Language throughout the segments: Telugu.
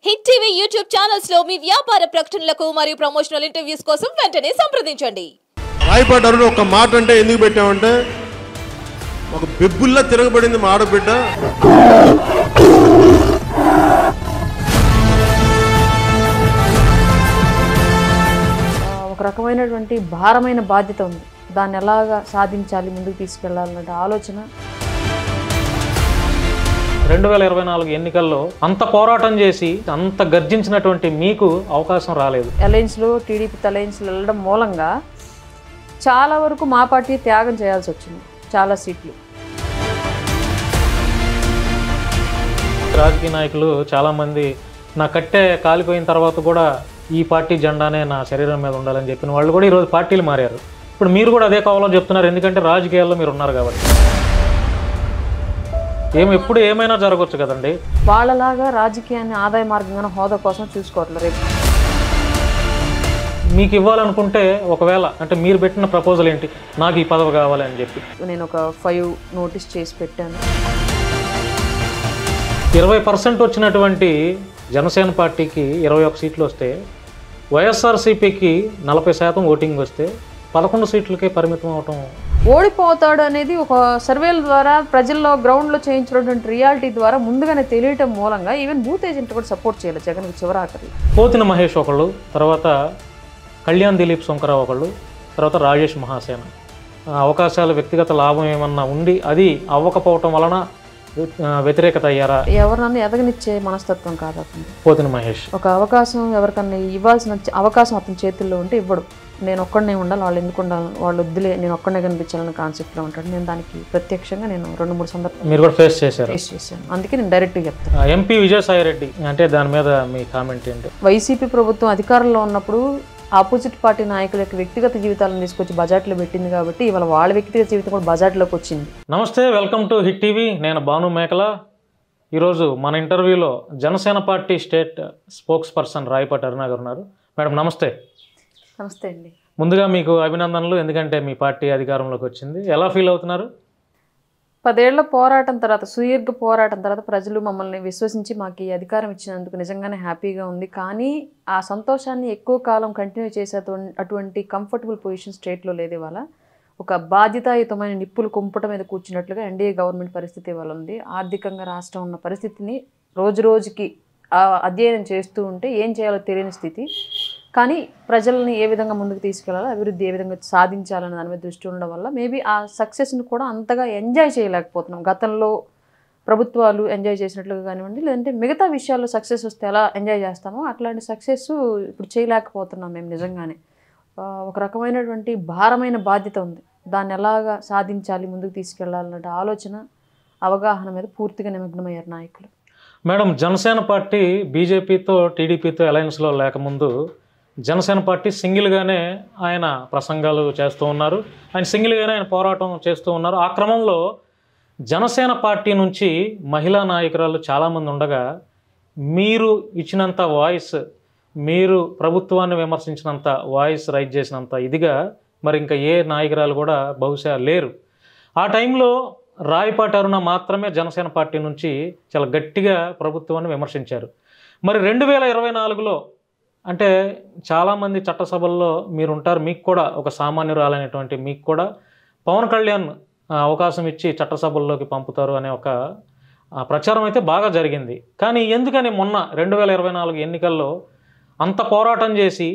హిట్ టీవీ యూట్యూబ్ ఛానల్స్ లో మీ వ్యాపార ప్రకటనలకు మరియు ప్రమోషనల్ ఇంటర్వ్యూస్ కోసం వెంటనే సంప్రదించండి. రాయపాటి అరుణ్ ఒక మాట అంటే ఎందుకు పెట్టామంటే ఒక బెబ్బుల్లా తిరగబడింది మా ఆడబిడ్డ. ఒక రకమైనటువంటి భారమైన బాధ్యత ఉంది. దాన్ని ఎలాగా సాధించాలి, ముందుకు తీసుకెళ్లాలనే ఆలోచన. 2024 ఎన్నికల్లో అంత పోరాటం చేసి అంత గర్జించినటువంటి మీకు అవకాశం రాలేదు. అలయన్స్లో టీడీపీ అలయన్స్లో వెళ్ళడం మూలంగా చాలా వరకు మా పార్టీ త్యాగం చేయాల్సి వచ్చింది. చాలా సీట్లు. రాజకీయ నాయకులు చాలామంది నా కట్టె కాలిపోయిన తర్వాత కూడా ఈ పార్టీ జెండానే నా శరీరం మీద ఉండాలని చెప్పిన వాళ్ళు కూడా ఈరోజు పార్టీలు మారారు. ఇప్పుడు మీరు కూడా అదే కావాలని చెప్తున్నారు, ఎందుకంటే రాజకీయాల్లో మీరు ఉన్నారు కాబట్టి. ఎప్పుడు ఏమైనా జరగవచ్చు కదండి. వాళ్ళలాగా రాజకీయాన్ని ఆదాయ మార్గంగా హోదా కోసం చూసుకోవట్లేదు. రేపు మీకు ఇవ్వాలనుకుంటే ఒకవేళ అంటే మీరు పెట్టిన ప్రపోజల్ ఏంటి, నాకు ఈ పదవి కావాలి అని చెప్పి నేను ఒక 5 నోటీస్ చేసి పెట్టాను. 20% వచ్చినటువంటి జనసేన పార్టీకి 21 సీట్లు వస్తే, వైఎస్ఆర్సీపీకి 40% ఓటింగ్ వస్తే 11 సీట్లకే పరిమితం అవటం. ఓడిపోతాడు అనేది ఒక సర్వేల ద్వారా ప్రజల్లో గ్రౌండ్లో చేయించినటువంటి రియాలిటీ ద్వారా ముందుగానే తెలియటం మూలంగా ఈవెన్ బూత్ ఏజెంట్ కూడా సపోర్ట్ చేయాలి జగన్కి చివరాఖరి. పోతిన మహేష్ ఒకళ్ళు, తర్వాత కళ్యాణ్ దిలీప్ శంకరావు ఒకళ్ళు, తర్వాత రాజేష్ మహాసేన. అవకాశాలు వ్యక్తిగత లాభం ఏమన్నా ఉండి అది అవ్వకపోవటం వలన వ్యతిరేకత అయ్యారా? ఎవరినన్నా ఎదగనిచ్చే మనస్తత్వం కాదు అతను. పోతిన మహేష్ ఒక అవకాశం ఎవరికన్నా ఇవ్వాల్సిన అవకాశం అతని చేతుల్లో ఉంటే ఇవ్వడు. నేను ఒక్కడనే ఉండాలి, వాళ్ళు ఎందుకు ఉండాలి, వాళ్ళు వద్దులే, నేను ఒక్కడనే కనిపించాలన్న కాన్సెప్ట్లో ఉంటాడు. నేను దానికి ప్రత్యక్షంగా నేను 2-3 సందర్భాలు మీరు కూడా ఫేస్ చేశాను. అందుకే నేను డైరెక్ట్గా చెప్తాను. ఎంపీ విజయసాయి రెడ్డి అంటే దాని మీద మీ కామెంట్ ఏంటి? వైసీపీ ప్రభుత్వం అధికారంలో ఉన్నప్పుడు ఆపోజిట్ పార్టీ నాయకుల యొక్క వ్యక్తిగత జీవితాలను తీసుకొచ్చి బజార్లో పెట్టింది కాబట్టి ఇవాళ వాళ్ళ వ్యక్తిగత జీవితం కూడా బజార్లోకి వచ్చింది. నమస్తే, వెల్కమ్ టు హిట్ టీవీ. నేను భాను మేకల. ఈరోజు మన ఇంటర్వ్యూలో Janasena party state spokesperson Rayapati Aruna garu ఉన్నారు. మేడం నమస్తే. నమస్తే అండి. ముందుగా మీకు అభినందనలు, ఎందుకంటే మీ పార్టీ అధికారంలోకి వచ్చింది. ఎలా ఫీల్ అవుతున్నారు? 10 ఏళ్ల పోరాటం తర్వాత, సుదీర్ఘ పోరాటం తర్వాత ప్రజలు మమ్మల్ని విశ్వసించి మాకు ఈ అధికారం ఇచ్చినందుకు నిజంగానే హ్యాపీగా ఉంది. కానీ ఆ సంతోషాన్ని ఎక్కువ కాలం కంటిన్యూ చేసే అటువంటి కంఫర్టబుల్ పొజిషన్ స్టేట్లో లేదు. ఇవాళ ఒక బాధ్యతాయుతమైన నిప్పులు కుంపట మీద కూర్చున్నట్లుగా ఎన్డీఏ గవర్నమెంట్ పరిస్థితి ఇవాళ ఉంది. ఆర్థికంగా రాష్ట్రం ఉన్న పరిస్థితిని రోజు రోజుకి అధ్యయనం చేస్తూ ఉంటే ఏం చేయాలో తెలియని స్థితి. కానీ ప్రజల్ని ఏ విధంగా ముందుకు తీసుకెళ్లాలో, అభివృద్ధి ఏ విధంగా సాధించాలనే దాని మీద దృష్టి ఉండడం వల్ల మేబీ ఆ సక్సెస్ని కూడా అంతగా ఎంజాయ్ చేయలేకపోతున్నాం. గతంలో ప్రభుత్వాలు ఎంజాయ్ చేసినట్లుగా కానివ్వండి, లేదంటే మిగతా విషయాల్లో సక్సెస్ వస్తే ఎలా ఎంజాయ్ చేస్తామో అట్లాంటి సక్సెస్ ఇప్పుడు చేయలేకపోతున్నాం మేము. నిజంగానే ఒక రకమైనటువంటి భారమైన బాధ్యత ఉంది. దాన్ని ఎలాగా సాధించాలి, ముందుకు తీసుకెళ్లాలన్న ఆలోచన, అవగాహన మీద పూర్తిగా నిమగ్నమయ్యారు నాయకులు. మేడం, జనసేన పార్టీ బీజేపీతో టీడీపీతో అలయన్స్లో లేకముందు జనసేన పార్టీ సింగిల్గానే ఆయన ప్రసంగాలు చేస్తూ ఉన్నారు, ఆయన సింగిల్గానే ఆయన పోరాటం చేస్తూ ఉన్నారు. ఆ క్రమంలో జనసేన పార్టీ నుంచి మహిళా నాయకురాలు చాలామంది ఉండగా మీరు ఇచ్చినంత వాయిస్, మీరు ప్రభుత్వాన్ని విమర్శించినంత వాయిస్ రైజ్ చేసినంత ఇదిగా మరి ఇంకా ఏ నాయకురాలు కూడా బహుశా లేరు. ఆ టైంలో రాయపాటి అరుణ మాత్రమే జనసేన పార్టీ నుంచి చాలా గట్టిగా ప్రభుత్వాన్ని విమర్శించారు. మరి 2024లో అంటే చాలామంది చట్టసభల్లో మీరు ఉంటారు, మీకు కూడా ఒక సామాన్యురాలైనటువంటి మీకు కూడా పవన్ కళ్యాణ్ అవకాశం ఇచ్చి చట్టసభల్లోకి పంపుతారు అనే ఒక ప్రచారం అయితే బాగా జరిగింది. కానీ ఎందుకని మొన్న 2024 ఎన్నికల్లో అంత పోరాటం చేసి,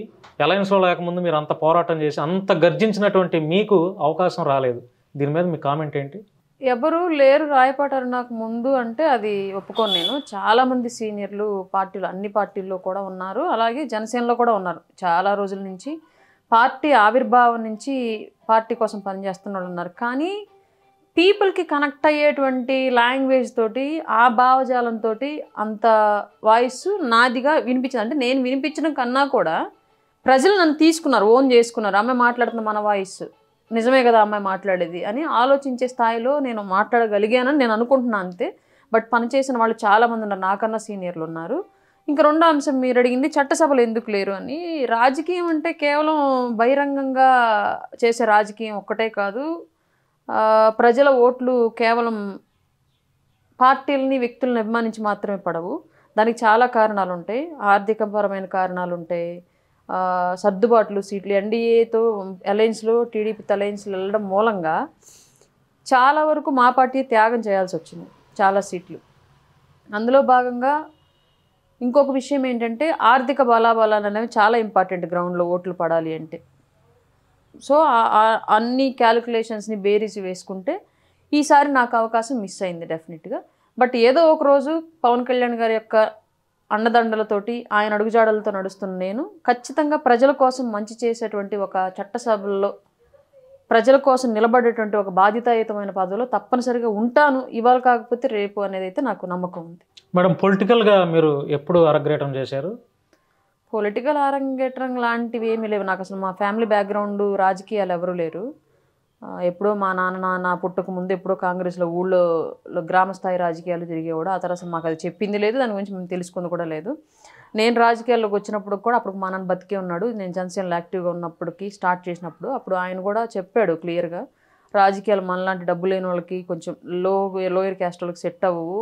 అలయన్స్లో లేకముందు మీరు అంత పోరాటం చేసి అంత గర్జించినటువంటి మీకు అవకాశం రాలేదు? దీని మీద మీ కామెంట్ ఏంటి? ఎవరు లేరు రాయపాటి అరుణకు ముందు అంటే అది ఒప్పుకోను నేను. చాలామంది సీనియర్లు పార్టీలు, అన్ని పార్టీల్లో కూడా ఉన్నారు, అలాగే జనసేనలో కూడా ఉన్నారు. చాలా రోజుల నుంచి పార్టీ ఆవిర్భావం నుంచి పార్టీ కోసం పనిచేస్తున్న వాళ్ళు ఉన్నారు. కానీ పీపుల్కి కనెక్ట్ అయ్యేటువంటి లాంగ్వేజ్ తోటి, ఆ భావజాలంతో అంత వాయిస్ నాదిగా వినిపించింది. అంటే నేను వినిపించడం కన్నా కూడా ప్రజలు నన్ను తీసుకున్నారు, ఓన్ చేసుకున్నారు. అమ్మాయి మాట్లాడుతున్న మన వాయిస్ నిజమే కదా అమ్మాయి మాట్లాడేది అని ఆలోచించే స్థాయిలో నేను మాట్లాడగలిగానని నేను అనుకుంటున్నాను అంతే. బట్ పనిచేసిన వాళ్ళు చాలామంది ఉన్నారు, నాకన్నా సీనియర్లు ఉన్నారు. ఇంకా రెండో అంశం మీరు అడిగింది చట్టసభలు ఎందుకు లేరు అని. రాజకీయం అంటే కేవలం బహిరంగంగా చేసే రాజకీయం ఒక్కటే కాదు. ప్రజల ఓట్లు కేవలం పార్టీలని, వ్యక్తులను అభిమానించి మాత్రమే పడవు. దానికి చాలా కారణాలు ఉంటాయి. ఆర్థికపరమైన కారణాలు ఉంటాయి, సర్దుబాట్లు, సీట్లు ఎన్డీఏతో అలయన్స్లో టీడీపీతో అలయన్స్లో వెళ్ళడం మూలంగా చాలా వరకు మా పార్టీ త్యాగం చేయాల్సి వచ్చింది చాలా సీట్లు. అందులో భాగంగా ఇంకొక విషయం ఏంటంటే ఆర్థిక బలాబలాలు అనేవి చాలా ఇంపార్టెంట్ గ్రౌండ్లో ఓట్లు పడాలి అంటే. సో అన్ని క్యాలిక్యులేషన్స్ని బేరీసి వేసుకుంటే ఈసారి నాకు అవకాశం మిస్ అయింది డెఫినెట్గా. బట్ ఏదో ఒక రోజు పవన్ కళ్యాణ్ గారి యొక్క అండదండలతోటి ఆయన అడుగుజాడలతో నడుస్తున్న నేను ఖచ్చితంగా ప్రజల కోసం మంచి చేసేటువంటి ఒక చట్టసభల్లో ప్రజల కోసం నిలబడేటువంటి ఒక బాధ్యతాయుతమైన పదవిలో తప్పనిసరిగా ఉంటాను, ఇవాళ కాకపోతే రేపు అనేది అయితే నాకు నమ్మకం ఉంది. మేడం, పొలిటికల్గా మీరు ఎప్పుడు అరగ్రేటం చేశారు? పొలిటికల్ అరంగేట్రం లాంటివి ఏమీ లేవు నాకు. అసలు మా ఫ్యామిలీ బ్యాక్గ్రౌండ్ రాజకీయాలు ఎవరూ లేరు. ఎప్పుడో మా నాన్న పుట్టక ముందు ఎప్పుడో కాంగ్రెస్లో ఊళ్ళో గ్రామ స్థాయి రాజకీయాలు తిరిగేవాడు. ఆ తర్వాత మాకు అది చెప్పింది లేదు, దాని గురించి మేము తెలుసుకుంది కూడా లేదు. నేను రాజకీయాల్లోకి వచ్చినప్పుడు కూడా అప్పుడు మా నాన్న బతికే ఉన్నాడు. నేను జనసేనలో యాక్టివ్గా ఉన్నప్పటికీ స్టార్ట్ చేసినప్పుడు అప్పుడు ఆయన కూడా చెప్పాడు క్లియర్గా, రాజకీయాలు మనలాంటి డబ్బు లేని వాళ్ళకి కొంచెం లోయర్ క్యాస్ట్ వాళ్ళకి సెట్ అవ్వవు,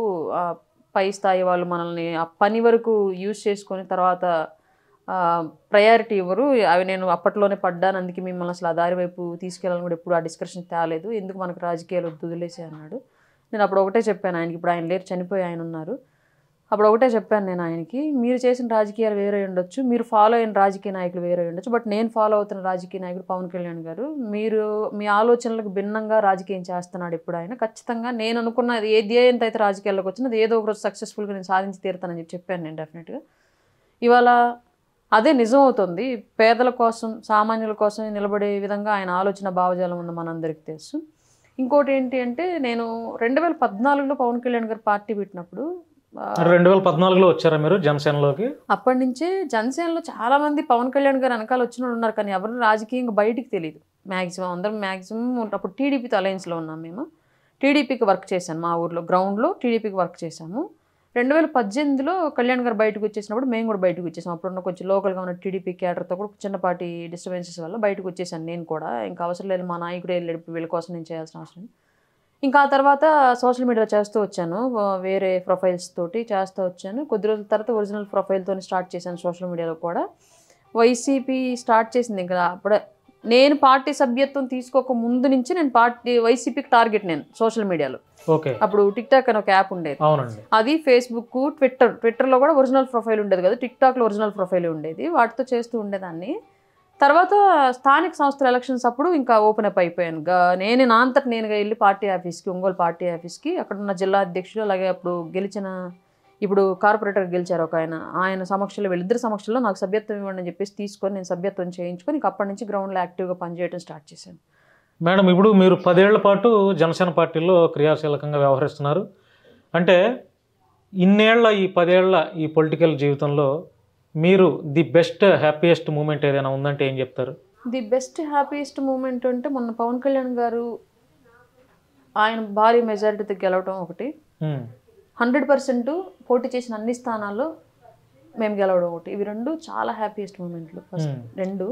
పై స్థాయి వాళ్ళు మనల్ని ఆ పని వరకు యూజ్ చేసుకొని తర్వాత ప్రయారిటీ ఇవ్వరు. అవి నేను అప్పట్లోనే పడ్డాను, అందుకే మిమ్మల్ని అసలు ఆ దారి వైపు తీసుకెళ్ళాలని కూడా ఎప్పుడు ఆ డిస్కషన్ తేలేదు, ఎందుకు మనకు రాజకీయాలు వదిలేసి అన్నాడు. నేను అప్పుడు ఒకటే చెప్పాను ఆయనకి, ఇప్పుడు ఆయన లేరు, చనిపోయి ఆయన ఉన్నారు. అప్పుడు ఒకటే చెప్పాను నేను ఆయనకి, మీరు చేసిన రాజకీయాలు వేరే ఉండొచ్చు, మీరు ఫాలో అయిన రాజకీయ నాయకులు వేరే ఉండొచ్చు, బట్ నేను ఫాలో అవుతున్న రాజకీయ నాయకుడు పవన్ కళ్యాణ్ గారు, మీరు మీ ఆలోచనలకు భిన్నంగా రాజకీయం చేస్తున్నాడు ఇప్పుడు ఆయన. ఖచ్చితంగా నేను అనుకున్న ఏది అయితే రాజకీయాల్లోకి వచ్చినా అది ఏదో ఒక రోజు సక్సెస్ఫుల్గా నేను సాధించి తీరుతానని చెప్పాను నేను డెఫినెట్గా. ఇవాళ అదే నిజం అవుతుంది. పేదల కోసం సామాన్యుల కోసం నిలబడే విధంగా ఆయన ఆలోచన భావజాలం ఉంది మనందరికీ తెలుసు. ఇంకోటి ఏంటి అంటే నేను 2014లో పవన్ కళ్యాణ్ గారు పార్టీ పెట్టినప్పుడు 2014లో వచ్చారా మీరు జనసేనలోకి? అప్పటి నుంచే జనసేనలో చాలా మంది పవన్ కళ్యాణ్ గారు వెనకాల వచ్చిన వాళ్ళు ఉన్నారు, కానీ ఎవరు రాజకీయంగా బయటికి తెలియదు. మ్యాక్సిమం అప్పుడు టీడీపీతో అలయన్స్లో ఉన్నాం. మేము టీడీపీకి వర్క్ చేశాను, మా ఊర్లో గ్రౌండ్లో టీడీపీకి వర్క్ చేశాము. 2018లో కళ్యాణ్ గారు బయటకు వచ్చేసినప్పుడు మేము కూడా బయటకు వచ్చేసాం. అప్పుడున్న కొంచెం లోకల్గా ఉన్న టీడీపీ క్యాడర్తో కూడా చిన్నపాటి డిస్టర్బెన్సెస్ వల్ల బయటకు వచ్చేసాను నేను కూడా. ఇంకా అవసరం లేదు, మా నాయకుడే వెళ్ళాడు, వీళ్ళ కోసం నేను చేయాల్సిన అవసరం. ఇంకా ఆ తర్వాత సోషల్ మీడియాలో చేస్తూ వచ్చాను, వేరే ప్రొఫైల్స్ తోటి చేస్తూ వచ్చాను. కొద్ది రోజుల తర్వాత ఒరిజినల్ ప్రొఫైల్తో స్టార్ట్ చేశాను సోషల్ మీడియాలో కూడా. వైసీపీ స్టార్ట్ చేసింది ఇంకా అప్పుడే, నేను పార్టీ సభ్యత్వం తీసుకోక ముందు నుంచి నేను వైసీపీకి టార్గెట్ నేను సోషల్ మీడియాలో. ఓకే. అప్పుడు టిక్ టాక్ అని ఒక యాప్ ఉండేది, అది ఫేస్బుక్, ట్విట్టర్లో కూడా ఒరిజినల్ ప్రొఫైల్ ఉండేది కదా, టిక్ టాక్లో ఒరిజినల్ ప్రొఫైల్ ఉండేది, వాటితో చేస్తూ ఉండేదాన్ని. తర్వాత స్థానిక సంస్థల ఎలక్షన్స్ అప్పుడు ఇంకా ఓపెన్ అప్ అయిపోయాను. నా అంతటి నేనుగా వెళ్ళి పార్టీ ఆఫీస్కి, ఒంగోలు పార్టీ ఆఫీస్కి, అక్కడ ఉన్న జిల్లా అధ్యక్షుడు అలాగే అప్పుడు ఇప్పుడు కార్పొరేటర్ గెలిచారు ఒక ఆయన సమక్షంలో, వీళ్ళిద్దరి సమక్షంలో నాకు సభ్యత్వం ఇవ్వండి అని చెప్పేసి తీసుకొని నేను సభ్యత్వం చేయించుకొని ఇంక అప్పటి నుంచి గ్రౌండ్లో యాక్టివ్గా పనిచేయడం స్టార్ట్ చేశాను. మేడం, ఇప్పుడు మీరు 10 ఏళ్ల పాటు జనసేన పార్టీలో క్రియాశీలకంగా వ్యవహరిస్తున్నారు అంటే, ఇన్నేళ్ల ఈ 10 ఏళ్ల ఈ పొలిటికల్ జీవితంలో మీరు ది బెస్ట్ హ్యాపీయెస్ట్ మూమెంట్ ఏదైనా ఉందంటే ఏం చెప్తారు? ది బెస్ట్ హ్యాపీయెస్ట్ మూమెంట్ అంటే మొన్న పవన్ కళ్యాణ్ గారు ఆయన భారీ మెజారిటీతో గెలవడం ఒకటి, 100% పోటీ చేసిన అన్ని స్థానాల్లో మేము గెలవడం ఒకటి, ఇవి రెండు చాలా హ్యాపీయెస్ట్ మూమెంట్లు. ఫస్ట్ రెండు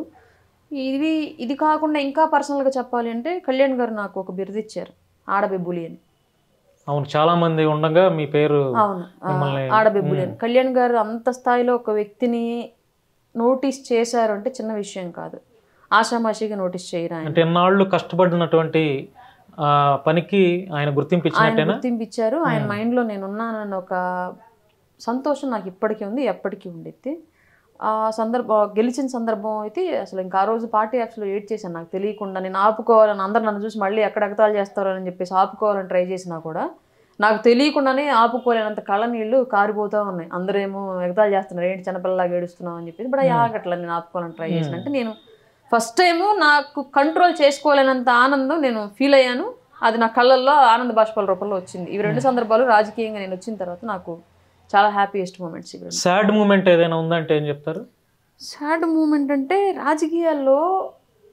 ఇది కాకుండా ఇంకా పర్సనల్గా చెప్పాలి అంటే కళ్యాణ్ గారు నాకు ఒక బిరుదు ఇచ్చారు, ఆడబెబ్బులి అని. అవును, చాలా మంది ఉండగా మీ పేరు. అవును, ఆడబెబ్బులి అని. కళ్యాణ్ గారు అంత స్థాయిలో ఒక వ్యక్తిని నోటీస్ చేశారు అంటే చిన్న విషయం కాదు, ఆషామాషిగా నోటీస్ చేయరు. ఆయన అంటే ఎన్నాళ్ళు కష్టపడినటువంటి పనికి ఆయన గుర్తింపు ఇచ్చారు. ఆయన మైండ్లో నేను ఉన్నానన్న ఒక సంతోషం నాకు ఇప్పటికీ ఉంది, ఎప్పటికీ ఉండిద్ది. ఆ గెలిచిన సందర్భం అయితే అసలు ఇంకా ఆ రోజు పార్టీ యాప్స్లో ఏడ్ చేశాను, నాకు తెలియకుండా. నేను ఆపుకోవాలని, అందరు నన్ను చూసి మళ్ళీ ఎక్కడ ఎగతాళి చేస్తారో అని చెప్పేసి ఆపుకోవాలని ట్రై చేసినా కూడా నాకు తెలియకుండానే ఆపుకోలేనంత కళ్ళ నీళ్ళు కారిపోతూ ఉన్నాయి. అందరేమో ఎగతాళి చేస్తున్నారు, ఏంటి చిన్నపిల్లలాగా ఏడుస్తున్నావు అని చెప్పేసి. ఇప్పుడు ఆగట్లా నేను ఆపుకోవాలని ట్రై చేసిన. అంటే నేను ఫస్ట్ టైము నాకు కంట్రోల్ చేసుకోలేనంత ఆనందం నేను ఫీల్ అయ్యాను, అది నా కళ్ళల్లో ఆనంద బాష్పాల రూపంలో వచ్చింది. ఇవి రెండు సందర్భాలు రాజకీయంగా నేను వచ్చిన తర్వాత నాకు చాలా హ్యాపీయెస్ట్ మూమెంట్స్. సాడ్ మూమెంట్ ఏదైనా ఉందంటే ఏం చెప్తారు? సాడ్ మూమెంట్ అంటే రాజకీయాల్లో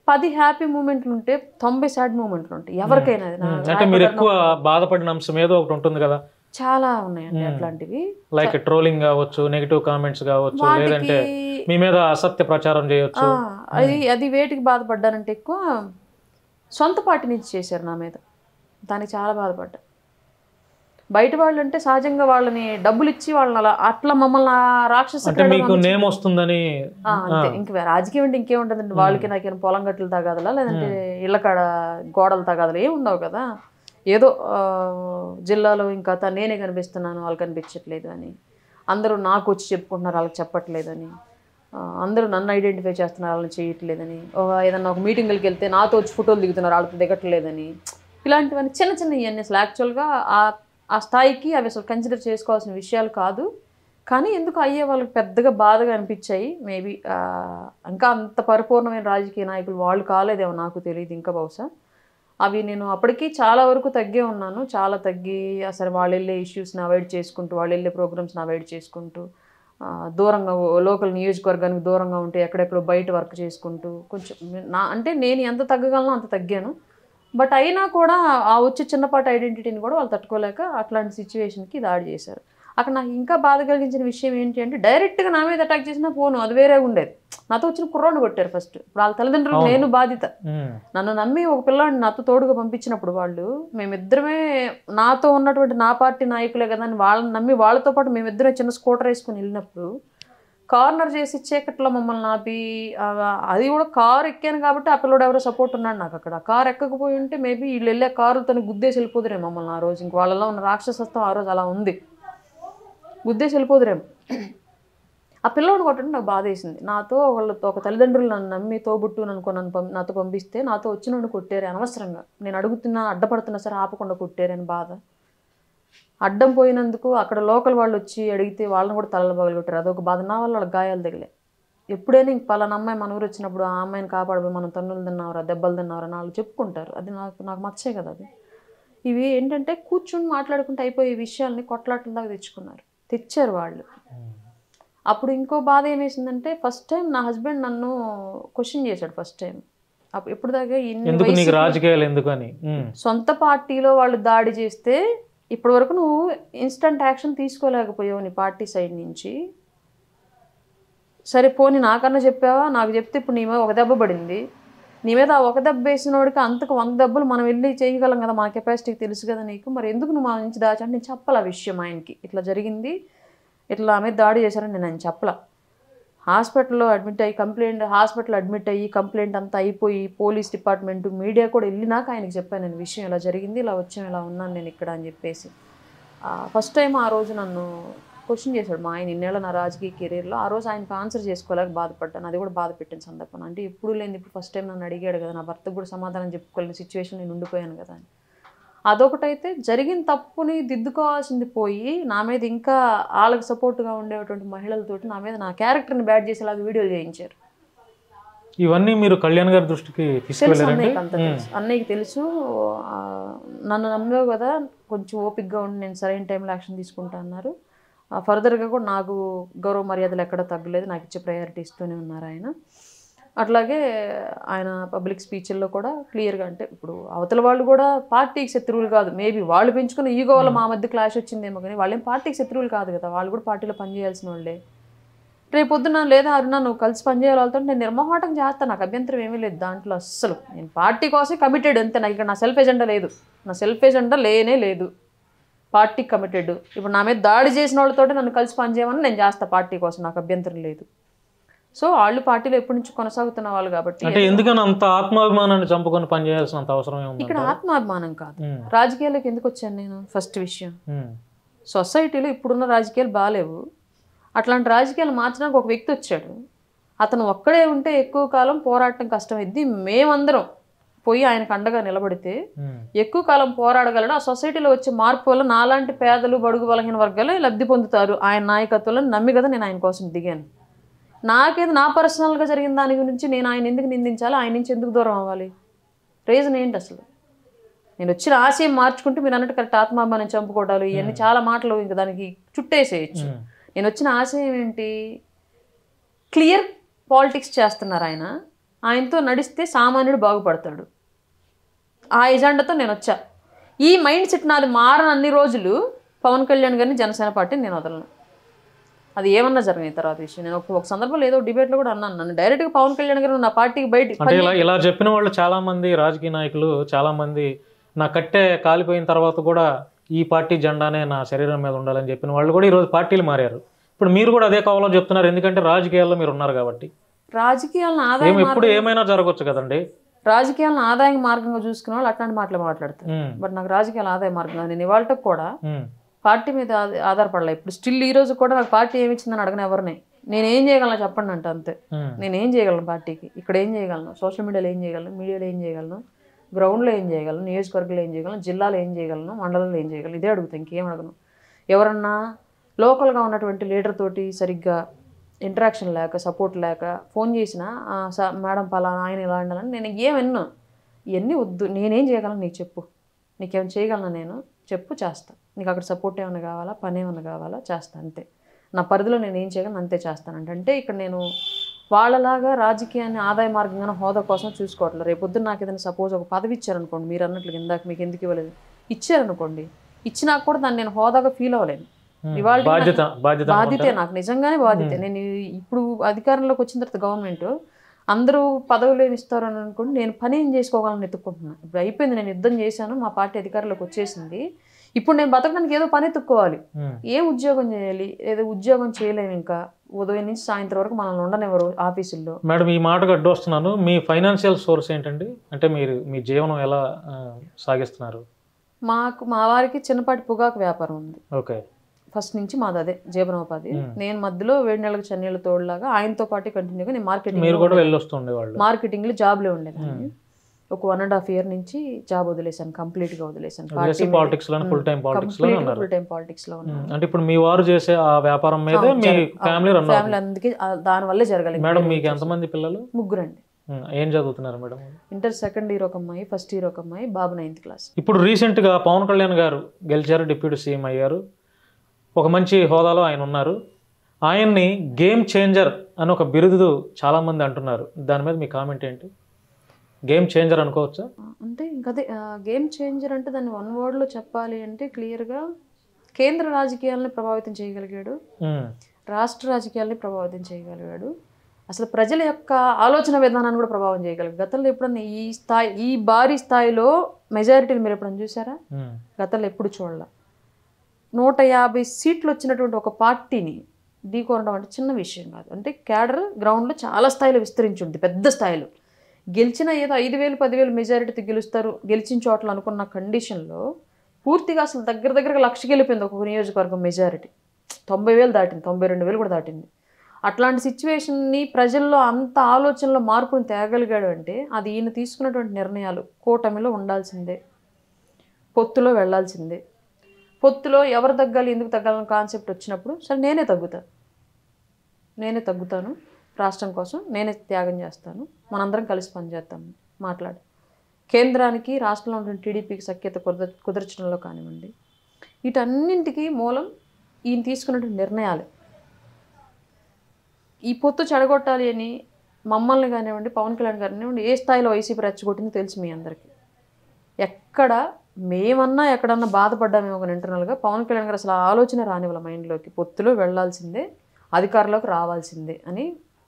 10 హ్యాపీ మూమెంట్లు ఉంటే 90 సాడ్ మూమెంట్లు ఉంటాయి ఎవరికైనా. అంటే మీరు ఎక్కువ బాధపడిన అంశం ఏదో ఒకటి ఉంటుంది కదా? చాలా ఉన్నాయండి అట్లాంటివి, లైక్ ట్రోలింగ్ కావచ్చు, నెగిటివ్ కామెంట్స్ కావచ్చు, లేదంటే మీ మీద అసత్య ప్రచారం చేయొచ్చు. అది వేటికి బాధపడ్డానంటే ఎక్కువ సొంత పార్టీ నుంచి చేశారు నా మీద, దానికి చాలా బాధపడ్డా. బయట వాళ్ళు అంటే సహజంగా వాళ్ళని డబ్బులు ఇచ్చి వాళ్ళని అలా అట్లా మమ్మల్ని రాక్షస అంటే మీకు నేమ్ వస్తుందని. అంతే, ఇంక రాజకీయం అంటే ఇంకేముంటుందండి, వాళ్ళకి నాకేమైనా పొలం గట్లు తగాదలా లేదంటే ఇళ్ళ కాడ గోడలు తగాదలా ఏమి ఉండవు కదా. ఏదో జిల్లాలో ఇంకా నేనే కనిపిస్తున్నాను వాళ్ళు కనిపించట్లేదు అని, అందరూ నాకు వచ్చి చెప్పుకుంటున్నారు వాళ్ళకి చెప్పట్లేదని, అందరూ నన్ను ఐడెంటిఫై చేస్తున్నారు వాళ్ళని చేయట్లేదని, ఏదన్నా ఒక మీటింగ్కి వెళ్తే నాతో వచ్చి ఫోటోలు దిగుతున్నారు వాళ్ళతో దిగట్లేదని, ఇలాంటివన్నీ చిన్న చిన్న ఇవన్నీ అసలు యాక్చువల్గా ఆ స్థాయికి అవి అసలు కన్సిడర్ చేసుకోవాల్సిన విషయాలు కాదు. కానీ ఎందుకు అయ్యే వాళ్ళకి పెద్దగా బాధగా అనిపించాయి. మేబీ ఇంకా అంత పరిపూర్ణమైన రాజకీయ నాయకులు వాళ్ళు కాలేదేమో, నాకు తెలియదు ఇంకా బహుశా. అవి నేను అప్పటికి చాలా వరకు తగ్గే ఉన్నాను, చాలా తగ్గి అసలు వాళ్ళు వెళ్ళే ఇష్యూస్ని అవాయిడ్ చేసుకుంటూ, వాళ్ళు వెళ్ళే ప్రోగ్రామ్స్ని అవాయిడ్ చేసుకుంటూ, దూరంగా లోకల్ నియోజకవర్గానికి దూరంగా ఉంటే ఎక్కడెక్కడో బయట వర్క్ చేసుకుంటూ కొంచెం అంటే నేను ఎంత తగ్గగలనో అంత తగ్గాను. బట్ అయినా కూడా ఆ వచ్చే చిన్నపాటి ఐడెంటిటీని కూడా వాళ్ళు తట్టుకోలేక అట్లాంటి సిచ్యువేషన్కి దాడి చేశారు. అక్కడ నాకు ఇంకా బాధ కలిగించిన విషయం ఏంటి అంటే, డైరెక్ట్గా నా మీద అటాక్ చేసినా పోను, అది వేరే ఉండేది. నాతో వచ్చిన కుర్రాన్ని కొట్టారు ఫస్ట్. ఇప్పుడు వాళ్ళ తల్లిదండ్రులు నేను బాధిత. నన్ను నమ్మి ఒక పిల్లాడిని నాతో తోడుగా పంపించినప్పుడు వాళ్ళు మేమిద్దరమే నాతో ఉన్నటువంటి నా పార్టీ నాయకులే కదా అని వాళ్ళని నమ్మి వాళ్ళతో పాటు మేమిద్దరే చిన్న స్కూటర్ వేసుకుని వెళ్ళినప్పుడు కార్నర్ చేసి చీకట్లో మమ్మల్ని ఆపి, అది కూడా కారు ఎక్కాను కాబట్టి ఆ పిల్లడు ఎవరో సపోర్ట్ ఉన్నాడు నాకు అక్కడ. కారు ఎక్కకపోయి ఉంటే మేబీ వీళ్ళు వెళ్ళే కారుతో గుద్దేసి వెళ్ళిపోదురే మమ్మల్ని ఆ రోజు. ఇంక వాళ్ళలో ఉన్న రాక్షసత్వం ఆ రోజు అలా ఉంది, గుద్దేసి వెళ్ళిపోదురేమో. ఆ పిల్లవాడు కొట్టడం నాకు బాధ వేసింది. నాతో వాళ్ళతో ఒక తల్లిదండ్రులు నన్ను నమ్మి తోబుట్టు నాతో పంపిస్తే నాతో వచ్చిన కొట్టారే అనవసరంగా. నేను అడుగుతున్నా అడ్డపడుతున్నా సరే ఆపకుండా కొట్టారని బాధ. అడ్డం పోయినందుకు అక్కడ లోకల్ వాళ్ళు వచ్చి అడిగితే వాళ్ళని కూడా తలలు పగలు కొట్టారు, అదొక బాధ. నా వల్ల వాళ్ళకి గాయాలు తగిలే. ఎప్పుడైనా ఇంక పలానా అమ్మాయి మన ఊరు వచ్చినప్పుడు ఆ అమ్మాయిని కాపాడబోయి మనం తన్నులు తిన్నావరా దెబ్బలు తిన్నావరా అని వాళ్ళు చెప్పుకుంటారు. అది నాకు మచ్చే కదా అది. ఇవి ఏంటంటే కూర్చుని మాట్లాడుకుంటూ అయిపోయే విషయాల్ని కొట్లాటల దాకా తెచ్చారు వాళ్ళు. అప్పుడు ఇంకో బాధ ఏమేసిందంటే, ఫస్ట్ టైం నా హస్బెండ్ నన్ను క్వశ్చన్ చేశాడు ఫస్ట్ టైం. ఎప్పుడు దాకా రాజకీయాలు ఎందుకని సొంత పార్టీలో వాళ్ళు దాడి చేస్తే ఇప్పటి వరకు నువ్వు ఇన్స్టంట్ యాక్షన్ తీసుకోలేకపోయావు నీ పార్టీ సైడ్ నుంచి. సరే పోనీ నాకన్నా చెప్పావా, నాకు చెప్తే ఇప్పుడు నీ మీద ఒక దెబ్బ పడింది, నీ మీద ఆ ఒక దెబ్బ వేసినోడికి అంతకు 100 దెబ్బలు మనం వెళ్ళి చేయగలం కదా, మన కెపాసిటీకి తెలుసు కదా నీకు, మరి ఎందుకు నువ్వు మా నుంచి దాచంటే నేను చెప్పాల ఆ విషయం ఆయనకి. ఇట్లా జరిగింది, ఇట్లా ఆమె దాడి చేశారని నేను ఆయన చెప్పలా. హాస్పిటల్లో అడ్మిట్ అయ్యి కంప్లైంట్ అంతా అయిపోయి పోలీస్ డిపార్ట్మెంట్ మీడియా కూడా వెళ్ళినాక ఆయనకి చెప్పాను నేను విషయం ఇలా జరిగింది, ఇలా వచ్చాను, ఇలా ఉన్నాను నేను ఇక్కడ అని చెప్పేసి. ఫస్ట్ టైం ఆ రోజు నన్ను క్వశ్చన్ చేశాడు మా ఆయన ఇన్నేళ్ళ నా రాజకీయ కెరీర్లో. ఆ రోజు ఆయనకు ఆన్సర్ చేసుకోలేక బాధపడ్డాను. అది కూడా బాధ పెట్టిన సందర్భం. అంటే ఎప్పుడు లేని ఇప్పుడు ఫస్ట్ టైం నన్ను అడిగాడు కదా, నా భర్తకు కూడా సమాధానం చెప్పుకోలేని సిచ్యువేషన్ నేను ఉండిపోయాను కదా అని. అదొకటైతే జరిగిన తప్పుని దిద్దుకోవాల్సింది పోయి నా మీద ఇంకా వాళ్ళకి సపోర్ట్గా ఉండేటువంటి మహిళలతోటి నా మీద నా క్యారెక్టర్ని బ్యాడ్ చేసేలాగా వీడియోలు చేయించారు. ఇవన్నీ మీరు కళ్యాణ్ గారి దృష్టికి తీసుకెళ్ళారండి? అన్నయ్యకి తెలుసు. నన్ను నమ్మావు కదా, కొంచెం ఓపిక్గా ఉండి నేను సరైన టైంలో యాక్షన్ తీసుకుంటా అన్నారు. ఫర్దర్గా కూడా నాకు గౌరవ మర్యాదలు ఎక్కడ తగ్గలేదు, నాకు ఇచ్చే ప్రయారిటీ ఇస్తూనే ఉన్నారు ఆయన. అట్లాగే ఆయన పబ్లిక్ స్పీచ్ల్లో కూడా క్లియర్గా, అంటే ఇప్పుడు అవతల వాళ్ళు కూడా పార్టీకి శత్రువులు కాదు, మేబీ వాళ్ళు పెంచుకున్న ఈగో వల్ల మా మధ్య క్లాష్ వచ్చిందేమో, కానీ వాళ్ళేం పార్టీకి శత్రువులు కాదు కదా, వాళ్ళు కూడా పార్టీలో పనిచేయాల్సిన వాళ్ళే. రేపొద్దున లేదా అరుణ నువ్వు కలిసి పనిచేయాలి వాళ్ళతో, నేను నిర్మోహాటం చేస్తాను, నాకు అభ్యంతరం ఏమీ లేదు దాంట్లో అస్సలు. నేను పార్టీ కోసం కమిటెడ్ అంతే, నాకు ఇక్కడ నా సెల్ఫ్ ఎజెండా లేదు, నా సెల్ఫ్ ఎజెండా లేనే లేదు, పార్టీకి కమిటెడ్. ఇప్పుడు నా మీద దాడి చేసిన వాళ్ళతో నన్ను కలిసి పనిచేయమని నేను చేస్తా పార్టీ కోసం, నాకు అభ్యంతరం లేదు. సో వాళ్ళు పార్టీలో ఎప్పటి నుంచి కొనసాగుతున్న వాళ్ళు కాబట్టి. అంటే ఎందుకని అంత ఆత్మాభిమానాన్ని చంపుకొని పనిచేయాల్సినంత అవసరం ఏముంది? ఇక్కడ ఆత్మాభిమానం కాదు, రాజకీయాలకు ఎందుకు వచ్చాను నేను ఫస్ట్ విషయం. సొసైటీలో ఇప్పుడున్న రాజకీయాలు బాగాలేవు, అట్లాంటి రాజకీయాలు మార్చడానికి ఒక వ్యక్తి వచ్చాడు, అతను ఒక్కడే ఉంటే ఎక్కువ కాలం పోరాటం కష్టమైద్ది, మేమందరం పోయి ఆయనకు అండగా నిలబడితే ఎక్కువ కాలం పోరాడగలడు. ఆ సొసైటీలో వచ్చే మార్పు వల్ల నాలాంటి పేదలు బడుగు బలహీన వర్గాలు లబ్ధి పొందుతారు ఆయన నాయకత్వంలో నమ్మి కదా నేను ఆయన కోసం దిగాను. నాకేది నా పర్సనల్గా జరిగిన దాని గురించి నేను ఆయన ఎందుకు నిందించాలి, ఆయన నుంచి ఎందుకు దూరం అవ్వాలి, రీజన్ ఏంటి అసలు? నేను వచ్చిన ఆశయం మార్చుకుంటే మీరు అన్నట్టు కరెక్ట్ ఆత్మాభిమానం చంపుకోవడాలు ఇవన్నీ చాలా మాటలు ఇంకా దానికి చుట్టేసేయచ్చు. నేను వచ్చిన ఆశయం ఏంటి, క్లియర్ పాలిటిక్స్ చేస్తున్నారు ఆయన, ఆయనతో నడిస్తే సామాన్యుడు బాగుపడతాడు, ఆ ఎజెండాతో నేను వచ్చా. ఈ మైండ్ సెట్ నాది మారని అన్ని రోజులు పవన్ కళ్యాణ్ గారిని జనసేన పార్టీని నేను వదలను. అది ఏమన్నా జరిగిన తర్వాత విషయం. నేను ఒక సందర్భంలో ఏదో డిబేట్లో కూడా అన్నాను, నన్ను డైరెక్ట్గా పవన్ కళ్యాణ్ గారు నా పార్టీకి బయట ఇలా చెప్పిన వాళ్ళు చాలా మంది రాజకీయ నాయకులు చాలా మంది నా కట్టె కాలిపోయిన తర్వాత కూడా ఈ పార్టీ జెండానే నా శరీరం మీద ఉండాలని చెప్పిన వాళ్ళు కూడా ఈరోజు పార్టీలు మారారు. ఇప్పుడు మీరు కూడా అదే కావాలో చెప్తున్నారు, ఎందుకంటే రాజకీయాల్లో మీరు ఉన్నారు కాబట్టి. రాజకీయాలను ఆదాయం ఎప్పుడు ఏమైనా జరగవచ్చు కదండి. రాజకీయాలను ఆదాయ మార్గంగా చూసుకునే వాళ్ళు అట్లాంటి మాటలు మాట్లాడతారు. బట్ నాకు రాజకీయాల ఆదాయ మార్గంగా నేను ఇవాళ కూడా పార్టీ మీద ఆధారపడలే. ఇప్పుడు స్టిల్ ఈ రోజు కూడా నాకు పార్టీ ఏమి ఇచ్చిందని అడగను ఎవరిని. నేనేం చేయగలను చెప్పండి అంటే అంతే. నేనేం చేయగలను పార్టీకి, ఇక్కడ ఏం చేయగలను, సోషల్ మీడియాలో ఏం చేయగలను, మీడియాలో ఏం చేయగలను, గ్రౌండ్లో ఏం చేయగలను, నియోజకవర్గంలో ఏం చేయగలను, జిల్లాలో ఏం చేయగలను, మండలంలో ఏం చేయగలను, ఇదే అడుగుతాను, ఇంకేం అడగను. ఎవరన్నా లోకల్గా ఉన్నటువంటి లీడర్ తోటి సరిగ్గా ఇంటరాక్షన్ లేక సపోర్ట్ లేక ఫోన్ చేసినా మేడం పలానా ఆయన ఇలా ఉండాలని నేను ఏమన్నా ఇవన్నీ వద్దు. నేనేం చేయగలను నీకు చెప్పు, నీకేమైనా చేయగలను నేను చెప్పు చేస్తా. నీకు అక్కడ సపోర్ట్ ఏమైనా కావాలా, పని ఏమైనా కావాలా చేస్తా, అంతే. నా పరిధిలో నేను ఏం చేయగలను అంతే చేస్తానంటే. అంటే ఇక్కడ నేను వాళ్ళలాగా రాజకీయాన్ని ఆదాయ మార్గంగా హోదా కోసం చూసుకోవట్లేదు. రేపొద్దున నాకు ఏదైనా సపోజ్ ఒక పదవి ఇచ్చారనుకోండి, మీరు అన్నట్లు ఇందాక మీకు ఎందుకు ఇవ్వలేదు ఇచ్చారనుకోండి, ఇచ్చినాక కూడా దాన్ని నేను హోదాగా ఫీల్ అవ్వలేను. ఇవాళ బాధ్యతే, నాకు నిజంగానే బాధ్యత. నేను ఇప్పుడు అధికారంలోకి వచ్చిన తర్వాత గవర్నమెంట్ అందరూ పదవులు ఏమి ఇస్తారు అని అనుకోండి, నేను పని ఏం చేసుకోగలను ఎత్తుక్కుంటున్నాను. ఇప్పుడు అయిపోయింది, నేను యుద్ధం చేశాను, మా పార్టీ అధికారంలోకి వచ్చేసింది. ఇప్పుడు నేను బతకడానికి ఏదో పని ఎత్తుక్కోవాలి. ఏం ఉద్యోగం చేయాలి, ఏదో ఉద్యోగం చేయలేము. ఇంకా ఉదయం నుంచి సాయంత్రం వరకు మనల్ని ఉండనివ్వరు ఆఫీసుల్లో. మేడం ఈ మాటకు అడ్డు వస్తున్నాను, మీ ఫైనాన్షియల్ సోర్స్ ఏంటండి? అంటే మీరు మీ జీవనం ఎలా సాగిస్తున్నారు? మా వారికి చిన్నపాటి పొగాకు వ్యాపారం ఉంది. ఓకే. ఫస్ట్ నుంచి మాది అదే జీవనోపాధి. నేను మధ్యలో వేడి నెలలకు చన్నీళ్ళ తోడులాగా ఆయనతో పాటు కంటిన్యూగా నేను మార్కెటింగ్ లో జాబ్ లో ఉండేదాన్ని. ఒక 1.5 year నుంచి జాబ్ వదిలేసాను, కంప్లీట్ గా వదిలేసాను. ఫుల్ టైం పాలిటిక్స్ లో ఉన్నాను. అంటే ఇప్పుడు మీ వారు చేసే ఆ వ్యాపారం మీద మీ ఫ్యామిలీ అందుకే దాని వల్లే జరగాలి. మేడం మీకు ఎంతమంది పిల్లలు? 3 అండి. ఏం చదువుతున్నారు మేడం? ఇంటర్ 2nd year ఒక అమ్మాయి, ఫస్ట్ ఇయర్ ఒక అమ్మాయి, బాబు 9th class. ఇప్పుడు రీసెంట్ గా పవన్ కళ్యాణ్ గారు గెలిచారు, డిప్యూటీ సీఎం అయ్యారు, ఒక మంచి హోదాలో ఆయన ఉన్నారు. ఆయన్ని గేమ్ చేంజర్ అని ఒక బిరుదు చాలామంది అంటున్నారు, దాని మీద మీ కామెంట్ ఏంటి? గేమ్ చేంజర్ అనుకోవచ్చా? అంటే ఇంకదే గేమ్ చేంజర్ అంటే దాన్ని 1 word లో చెప్పాలి అంటే క్లియర్గా కేంద్ర రాజకీయాలని ప్రభావితం చేయగలిగాడు, రాష్ట్ర రాజకీయాలని ప్రభావితం చేయగలిగాడు, అసలు ప్రజల యొక్క ఆలోచన విధానాన్ని కూడా ప్రభావం చేయగలిగాడు. గతంలో ఎప్పుడన్నా ఈ భారీ స్థాయిలో మెజారిటీని మీరు ఎప్పుడన్నా చూసారా? గతంలో ఎప్పుడు చూడాల. 150 seats వచ్చినటువంటి ఒక పార్టీని ఢీకొనడం అంటే చిన్న విషయం కాదు. అంటే క్యాడర్ గ్రౌండ్లో చాలా స్థాయిలో విస్తరించి ఉంటుంది, పెద్ద స్థాయిలో. గెలిచిన ఏదో 5,000 10,000 మెజారిటీతో గెలుస్తారు, గెలిచిన చోట్ల అనుకున్న కండిషన్లో పూర్తిగా అసలు దగ్గర 1,00,000 వెళ్ళిపోయింది ఒక నియోజకవర్గం మెజారిటీ. 90,000 దాటింది, 92,000 కూడా దాటింది. అట్లాంటి సిచ్యువేషన్ని ప్రజల్లో అంత ఆలోచనలో మార్పును తేగలిగాడు అంటే అది ఈయన తీసుకున్నటువంటి నిర్ణయాలు. కూటమిలో ఉండాల్సిందే, పొత్తులో వెళ్లాల్సిందే, పొత్తులో ఎవరు తగ్గాలి ఎందుకు తగ్గాలని కాన్సెప్ట్ వచ్చినప్పుడు సరే నేనే తగ్గుతాను, రాష్ట్రం కోసం నేనే త్యాగం చేస్తాను, మనందరం కలిసి పనిచేస్తాము మాట్లాడి కేంద్రానికి రాష్ట్రంలో ఉన్న టీడీపీకి సఖ్యత కుదర్చడంలో కానివ్వండి, వీటన్నింటికి మూలం ఈయన తీసుకున్నటువంటి నిర్ణయాలే. ఈ పొత్తు చెడగొట్టాలి అని మమ్మల్ని కానివ్వండి, పవన్ కళ్యాణ్ కానివ్వండి, ఏ స్థాయిలో వైసీపీ రెచ్చగొట్టిందో తెలుసు మీ అందరికీ. ఎక్కడ మేమన్నా ఎక్కడన్నా బాధపడ్డామేమో ఒక ఇంటర్నల్గా, పవన్ కళ్యాణ్ గారు అసలు ఆలోచన రానివ్వాల మైండ్లోకి. పొత్తులో వెళ్లాల్సిందే, అధికారంలోకి రావాల్సిందే అని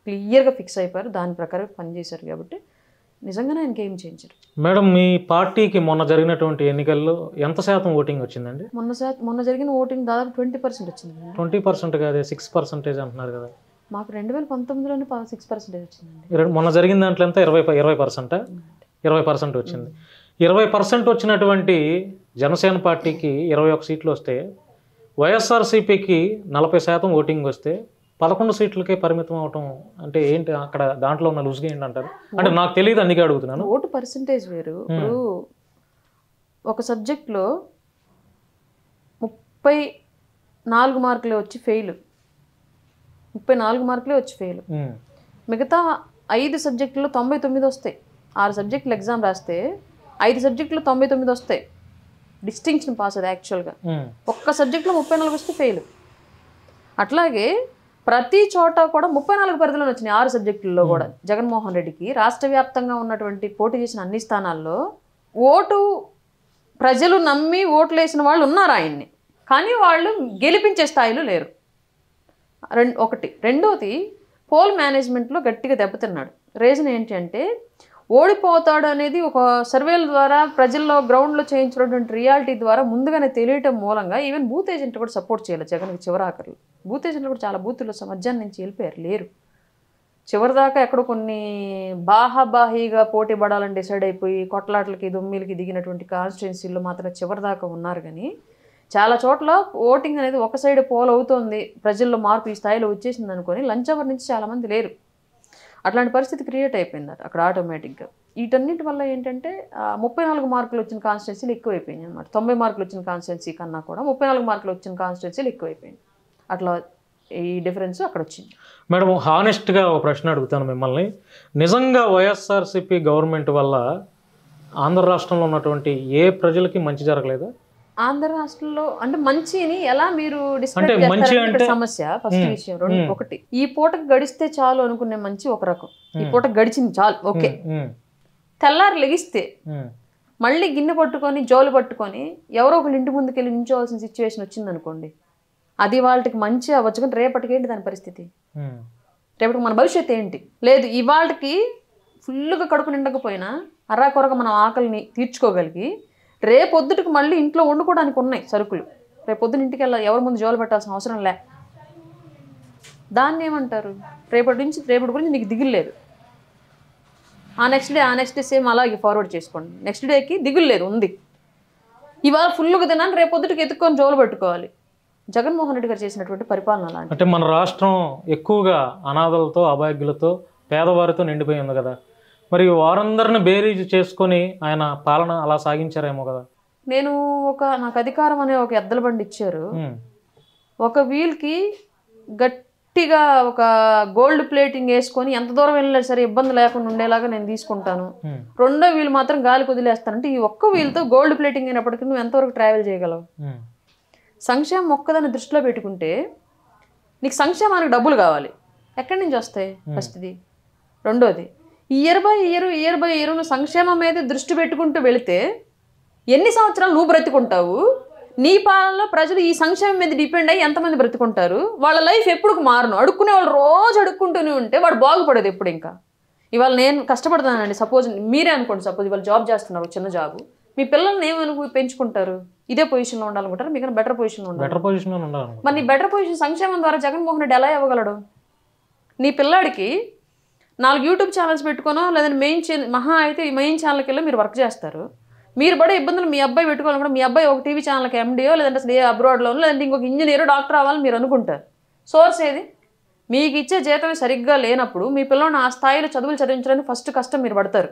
క్లియర్గా ఫిక్స్ అయిపోయారు. దాని ప్రకారం పనిచేశారు కాబట్టి నిజంగానే ఆయనకి ఏం చేయించారు. మేడం మీ పార్టీకి మొన్న జరిగినటువంటి ఎన్నికల్లో ఎంత శాతం ఓటింగ్ వచ్చిందండి? మొన్న జరిగిన ఓటింగ్ దాదాపు 20% వచ్చింది. 20% కాదే 6% అంటున్నారు కదా. మాకు 2019లోనే 6% వచ్చిందండి. మొన్న జరిగిన దాంట్లో ఎంత 20%? 20% వచ్చింది. 20% వచ్చినటువంటి జనసేన పార్టీకి 21 సీట్లు వస్తే, వైఎస్ఆర్సీపీకి 40% ఓటింగ్ వస్తే 11 సీట్లకే పరిమితం అవటం అంటే ఏంటి? అక్కడ దాంట్లో ఉన్న లూజ్గా ఏంటంటారు? అంటే నాకు తెలియదు, అందుకే అడుగుతున్నాను. ఓటు పర్సంటేజ్ వేరు. ఇప్పుడు ఒక సబ్జెక్ట్లో 34 మార్కులే వచ్చి ఫెయిల్, 34 మార్కులే వచ్చి ఫెయిల్. మిగతా 5 సబ్జెక్టుల్లో 99 వస్తాయి. 6 సబ్జెక్టులు ఎగ్జామ్ రాస్తే 5 సబ్జెక్టులో 99 వస్తాయి, డిస్టింక్షన్ పాస్ అది యాక్చువల్గా. ఒక్క సబ్జెక్ట్లో 34 వస్తే ఫెయిల్. అట్లాగే ప్రతి చోట కూడా 34 పరిధిలో వచ్చినాయి 6 సబ్జెక్టుల్లో కూడా. జగన్మోహన్ రెడ్డికి రాష్ట్ర వ్యాప్తంగా ఉన్నటువంటి పోటీ చేసిన అన్ని స్థానాల్లో ఓటు ప్రజలు నమ్మి ఓట్లు వేసిన వాళ్ళు ఉన్నారు ఆయన్ని, కానీ వాళ్ళు గెలిపించే స్థాయిలో లేరు. ఒకటి. రెండోది పోల్ మేనేజ్మెంట్లో గట్టిగా దెబ్బతిన్నాడు. రీజన్ ఏంటి అంటే ఓడిపోతాడు అనేది ఒక సర్వేల ద్వారా ప్రజల్లో గ్రౌండ్లో చేయించినటువంటి రియాలిటీ ద్వారా ముందుగానే తెలియటం మూలంగా ఈవెన్ బూత్ ఏజెంట్ కూడా సపోర్ట్ చేయాలి జగన్కి చివరాఖరులు. బూత్ ఏజెంట్లు కూడా చాలా బూతుల్లో మధ్యాహ్నం నుంచి వెళ్ళిపోయారు, లేరు. చివరిదాకా ఎక్కడో కొన్ని బాహాబాహీగా పోటీ పడాలని డిసైడ్ అయిపోయి కొట్లాట్లకి దొమ్మిలకి దిగినటువంటి కాన్స్టిట్యున్సీల్లో మాత్రమే చివరిదాకా ఉన్నారు. కానీ చాలా చోట్ల ఓటింగ్ అనేది ఒక సైడ్ పోల్ అవుతోంది, ప్రజల్లో మార్పు ఈ స్థాయిలో వచ్చేసింది అనుకొని లంచ్ అవర్ నుంచి చాలామంది లేరు. అట్లాంటి పరిస్థితి క్రియేట్ అయిపోయింది అక్కడ ఆటోమేటిక్గా. వీటన్నిటి వల్ల ఏంటంటే 34 మార్కులు వచ్చిన కాన్స్టిట్యున్సీలు ఎక్కువైపోయినాయి అనమాట. 90 మార్కులు వచ్చిన కాన్స్టిట్యున్సీ కన్నా కూడా 34 మార్కులు వచ్చిన కాన్స్టిట్యున్సీలు ఎక్కువైపోయింది. అట్లా ఈ డిఫరెన్స్ అక్కడ వచ్చింది. మేడం, హానెస్ట్గా ఒక ప్రశ్న అడుగుతాను మిమ్మల్ని. నిజంగా వైఎస్ఆర్సీపీ గవర్నమెంట్ వల్ల ఆంధ్ర రాష్ట్రంలో ఉన్నటువంటి ఏ ప్రజలకి మంచి జరగలేదా? ఆంధ్ర రాష్ట్రంలో అంటే మంచిని ఎలా మీరు అంటే మంచి అంటే సమస్య ఫస్ట్ విషయం. ఒకటి, ఈ పూటకు గడిస్తే చాలు అనుకునే మంచి ఒక రకం. ఈ పూట గడిచింది చాలు, ఓకే. తెల్లారి లెగిస్తే మళ్ళీ గిన్నె పట్టుకొని జోలు పట్టుకొని ఎవరో ఒకళ్ళు ఇంటి ముందుకు వెళ్ళి నించోవాల్సిన సిచ్యువేషన్ వచ్చింది అనుకోండి, అది వాళ్ళకి మంచి అవ్వచ్చు. కానీ రేపటికి ఏంటి దాని పరిస్థితి? రేపటికి మన భవిష్యత్తు ఏంటి? లేదు, ఇవాళకి ఫుల్గా కడుపు నిండకపోయినా అర్రాకొరగా మనం ఆకలిని తీర్చుకోగలిగి రేపొద్దుటికి మళ్ళీ ఇంట్లో వండుకోవడానికి ఉన్నాయి సరుకులు. రేపొద్దున ఇంటికి వెళ్ళాలి, ఎవరి ముందు జోలు పెట్టాల్సిన అవసరం లే. దాన్ని ఏమంటారు? రేపటి గురించి నీకు దిగులు లేదు. ఆ నెక్స్ట్ డే సేమ్ అలాగే ఫార్వర్డ్ చేసుకోండి. నెక్స్ట్ డేకి దిగులు లేదు, ఉంది. ఇవాళ ఫుల్గా తినాను, రేపొద్దుటికి ఎత్తుక్కొని జోలు పెట్టుకోవాలి. జగన్మోహన్ రెడ్డి గారు చేసినటువంటి పరిపాలన అలాంటి. అంటే మన రాష్ట్రం ఎక్కువగా అనాథలతో, అభాగ్యులతో, పేదవారితో నిండిపోయింది కదా. మరి వారందరిని బేరీజు చేసుకొని ఆయన పాలన అలా సాగించారేమో కదా. నాకు అధికారం అనే ఒక ఎద్దల బండి ఇచ్చారు. ఒక వీల్కి గట్టిగా ఒక గోల్డ్ ప్లేటింగ్ వేసుకొని ఎంత దూరం వెళ్ళినా సరే ఇబ్బంది లేకుండా ఉండేలాగా నేను తీసుకుంటాను. రెండో వీల్ మాత్రం గాలికి వదిలేస్తానంటే ఈ ఒక్క వీల్తో గోల్డ్ ప్లేటింగ్ అయినప్పటికీ నువ్వు ఎంతవరకు ట్రావెల్ చేయగలవు? సంక్షేమం ఒక్కదాన్ని దృష్టిలో పెట్టుకుంటే నీకు సంక్షేమానికి డబ్బులు కావాలి, ఎక్కడి నుంచి వస్తాయి? ఫస్ట్ది. రెండోది, ఇయర్ బై ఇయర్ నువ్వు సంక్షేమం మీద దృష్టి పెట్టుకుంటూ వెళితే ఎన్ని సంవత్సరాలు నువ్వు బ్రతుకుంటావు? నీ పాలనలో ప్రజలు ఈ సంక్షేమం మీద డిపెండ్ అయ్యి ఎంతమంది బ్రతుకుంటారు? వాళ్ళ లైఫ్ ఎప్పుడు మారును? అడుక్కునే వాళ్ళు రోజు అడుక్కుంటూనే ఉంటే వాడు బాగుపడేది ఎప్పుడు? ఇంకా ఇవాళ నేను కష్టపడతానండి, సపోజ్ మీరే అనుకోండి, సపోజ్ ఇవాళ జాబ్ చేస్తున్నారు, చిన్న జాబు, మీ పిల్లల్ని ఏమనుకు పెంచుకుంటారు? ఇదే పొజిషన్లో ఉండాలనుకుంటారు, మీకు బెటర్ పొజిషన్లో ఉండాలి. మరి నీ బెటర్ పొజిషన్ సంక్షేమం ద్వారా జగన్మోహన్ రెడ్డి ఎలా ఇవ్వగలడు? నీ పిల్లాడికి 4 యూట్యూబ్ ఛానల్స్ పెట్టుకోనో లేదంటే మహా అయితే మెయిన్ ఛానల్కి వెళ్ళి మీరు వర్క్ చేస్తారు. మీరు పడే ఇబ్బందులు మీ అబ్బాయి పెట్టుకోవాలనుకుంటే మీ అబ్బాయి ఒక టీవీ ఛానల్కి ఎండియో లేదంటే అసలు అబ్రాడ్లోనో లేదంటే ఇంకొక ఇంజనీరో డాక్టర్ అవ్వాలని మీరు అనుకుంటారు. సోర్స్ ఏది? మీకు ఇచ్చే జీతమే సరిగ్గా లేనప్పుడు మీ పిల్లని ఆ స్థాయిలో చదువులు చదివించడానికి ఫస్ట్ కష్టం మీరు పడతారు.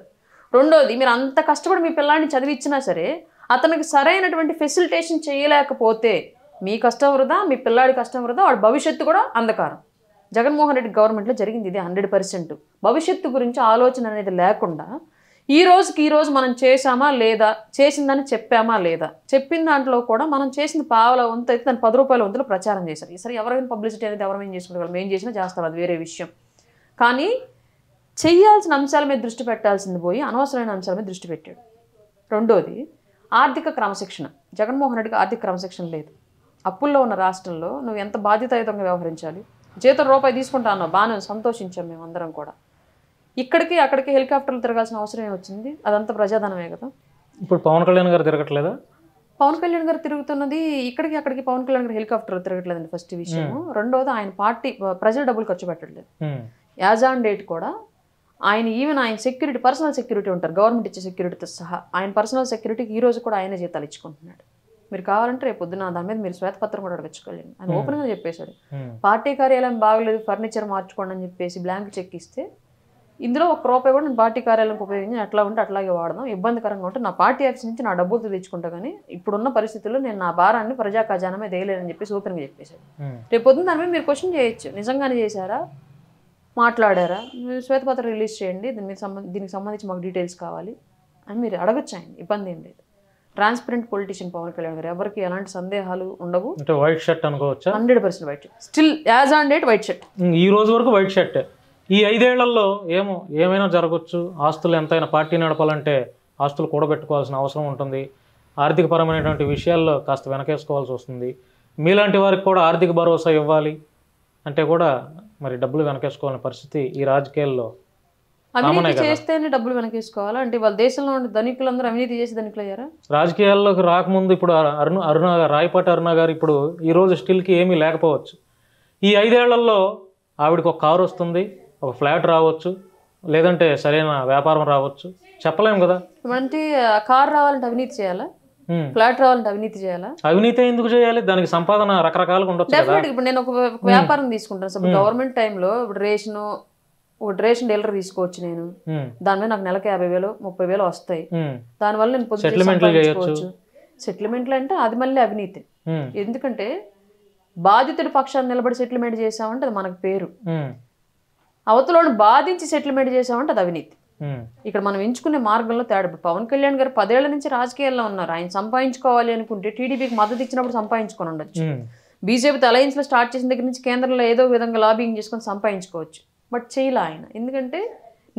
రెండోది, మీరు అంత కష్టపడి మీ పిల్లాడిని చదివించినా సరే అతనికి సరైనటువంటి ఫెసిలిటేషన్ చేయలేకపోతే మీ కష్టం వృధా, మీ పిల్లాడి కష్టం వృధా, వాడి భవిష్యత్తు కూడా అంధకారం. జగన్మోహన్ రెడ్డి గవర్నమెంట్లో జరిగింది ఇది 100%. భవిష్యత్తు గురించి ఆలోచన అనేది లేకుండా ఈ రోజు మనం చేసామా లేదా, చేసిందని చెప్పామా లేదా, చెప్పిన దాంట్లో కూడా మనం చేసిన పావుల వంతు అయితే దాన్ని 10 రూపాయల వంతులు ప్రచారం చేశారు. ఈసారి ఎవరైనా పబ్లిసిటీ అనేది ఎవరైనా చేసుకుంటారు, మేము చేసినా చేస్తాం, అది వేరే విషయం. కానీ చెయ్యాల్సిన అంశాల మీద దృష్టి పెట్టాల్సింది పోయి అనవసరమైన అంశాల మీద దృష్టి పెట్టాడు. రెండోది, ఆర్థిక క్రమశిక్షణ. జగన్మోహన్ రెడ్డికి ఆర్థిక క్రమశిక్షణ లేదు. అప్పుల్లో ఉన్న రాష్ట్రంలో నువ్వు ఎంత బాధ్యతాయుతంగా వ్యవహరించాలి? జీతం రూపాయి తీసుకుంటా అన్నావు, బాగానే సంతోషించాం మేము అందరం కూడా. ఇక్కడికి అక్కడికి హెలికాప్టర్లు తిరగాల్సిన అవసరం ఏమొచ్చింది? అదంతా ప్రజాధనమే కదా. ఇప్పుడు పవన్ కళ్యాణ్ గారు తిరగట్లేదా? పవన్ కళ్యాణ్ గారు తిరుగుతున్నది ఇక్కడికి అక్కడికి. పవన్ కళ్యాణ్ గారు హెలికాప్టర్లు తిరగట్లేదండి ఫస్ట్ విషయం. రెండోది, ఆయన పార్టీ ప్రజల డబ్బులు ఖర్చు పెట్టట్లేదు. యాజ్ ఆన్ డేట్ కూడా ఆయన సెక్యూరిటీ, పర్సనల్ సెక్యూరిటీ ఉంటారు, గవర్నమెంట్ ఇచ్చే సెక్యూరిటీతో సహా ఆయన పర్సనల్ సెక్యూరిటీకి ఈ రోజు కూడా ఆయనే జీతాలు ఇచ్చుకుంటున్నాడు. మీరు కావాలంటే రేపు పొద్దున దాని మీద మీరు శ్వేతపత్రం కూడా అడగచ్చుకోలేండి. ఆయన ఓపెన్గా చెప్పేశాడు, పార్టీ కార్యాలయం బాగలేదు, ఫర్నిచర్ మార్చుకోండి అని చెప్పేసి బ్లాంక్ చెక్ ఇస్తే ఇందులో ₹1 కూడా నేను పార్టీ కార్యాలయంకి ఉపయోగించి ఎట్లా ఉంటే అట్లాగే వాడదాం, ఇబ్బందికరంగా ఉంటే నా పార్టీ ఆఫీస్ నుంచి నా డబ్బులతో తెచ్చుకుంటా, కానీ ఇప్పుడున్న పరిస్థితుల్లో నేను నా భారాన్ని ప్రజా ఖజానా మీద వేయలేనని చెప్పేసి ఓపెన్గా చెప్పేశాడు. రేపు పొద్దున దాని మీద మీరు క్వశ్చన్ చేయొచ్చు, నిజంగానే చేశారా, మాట్లాడారా, శ్వేతపత్రం రిలీజ్ చేయండి, దీనికి సంబంధించి మాకు డీటెయిల్స్ కావాలి అని మీరు అడగచ్చు. ఆయన ఇబ్బంది ఏం లేదు. ట్రాన్స్పరెంట్ పొలిటీషియన్ పవన్ కళ్యాణ్ గారు, ఎవరికి ఎలాంటి సందేహాలు ఉండవు. వైట్ షర్ట్ అనుకోవచ్చా? 100% white shirt, still as on date white shirt. ఈ రోజు వరకు వైట్ షర్ట్. ఈ 5 ఏళ్లలో ఏమైనా జరగచ్చు. ఆస్తులు ఎంతైనా పార్టీ నడపాలంటే ఆస్తులు కూడబెట్టుకోవాల్సిన అవసరం ఉంటుంది. ఆర్థికపరమైనటువంటి విషయాల్లో కాస్త వెనకేసుకోవాల్సి వస్తుంది. మీలాంటి వారికి కూడా ఆర్థిక భరోసా ఇవ్వాలి అంటే కూడా మరి డబ్బులు వెనకేసుకోవాలని పరిస్థితి ఈ రాజకీయాల్లో అవినీతి చేస్తేనే డబ్బులు వెనకేసుకోవాలా అంటే వాళ్ళ దేశంలో ఉండే ధనికులందరూ అవినీతి చేసి ధనికులు అయ్యారా? రాజకీయాల్లోకి రాకముందు ఇప్పుడు అరుణ రాయపాటి అరుణ గారు ఇప్పుడు ఈ రోజు స్టిల్కి ఏమీ లేకపోవచ్చు. ఈ 5 ఏళ్లలో ఆవిడకి ఒక కారు వస్తుంది, ఒక ఫ్లాట్ రావచ్చు, లేదంటే సరైన వ్యాపారం రావచ్చు, చెప్పలేము కదా. అంటే కారు రావాలంటే అవినీతి చేయాలా? ఫ్లాట్ రావాలంటే అవినీతి చేయాలా? అవినీతి ఎందుకు చేయాలి? దానికి సంపాదన రకరకాలుగా ఉండొచ్చు కదా. ఇప్పుడు నేను ఒక వ్యాపారం తీసుకుంటాను. సో గవర్నమెంట్ టైంలో ఇప్పుడు రేషన్ డీలర్ తీసుకోవచ్చు నేను, దాని మీద నాకు నెలకు 50,000 30,000 వస్తాయి. దానివల్ల నేను పొద్దుకోవచ్చు. సెటిల్మెంట్లు అంటే అది మళ్ళీ అవినీతి. ఎందుకంటే బాధితుడి పక్షాన్ని నిలబడి సెటిల్మెంట్ చేసామంటే అది మనకు పేరు, అవతలను బాధించి సెటిల్మెంట్ చేసామంటే అది అవినీతి. ఇక్కడ మనం ఎంచుకునే మార్గంలో తేడా. పవన్ కళ్యాణ్ గారు 10 ఏళ్ల నుంచి రాజకీయాల్లో ఉన్నారు. ఆయన సంపాదించుకోవాలి అనుకుంటే టీడీపీకి మద్దతు ఇచ్చినప్పుడు సంపాదించుకొని ఉండొచ్చు, బీజేపీతో అలయన్స్ లో స్టార్ట్ చేసిన దగ్గర నుంచి కేంద్రంలో ఏదో విధంగా లాబింగ్ చేసుకొని సంపాదించుకోవచ్చు. బట్ చేయలే ఆయన, ఎందుకంటే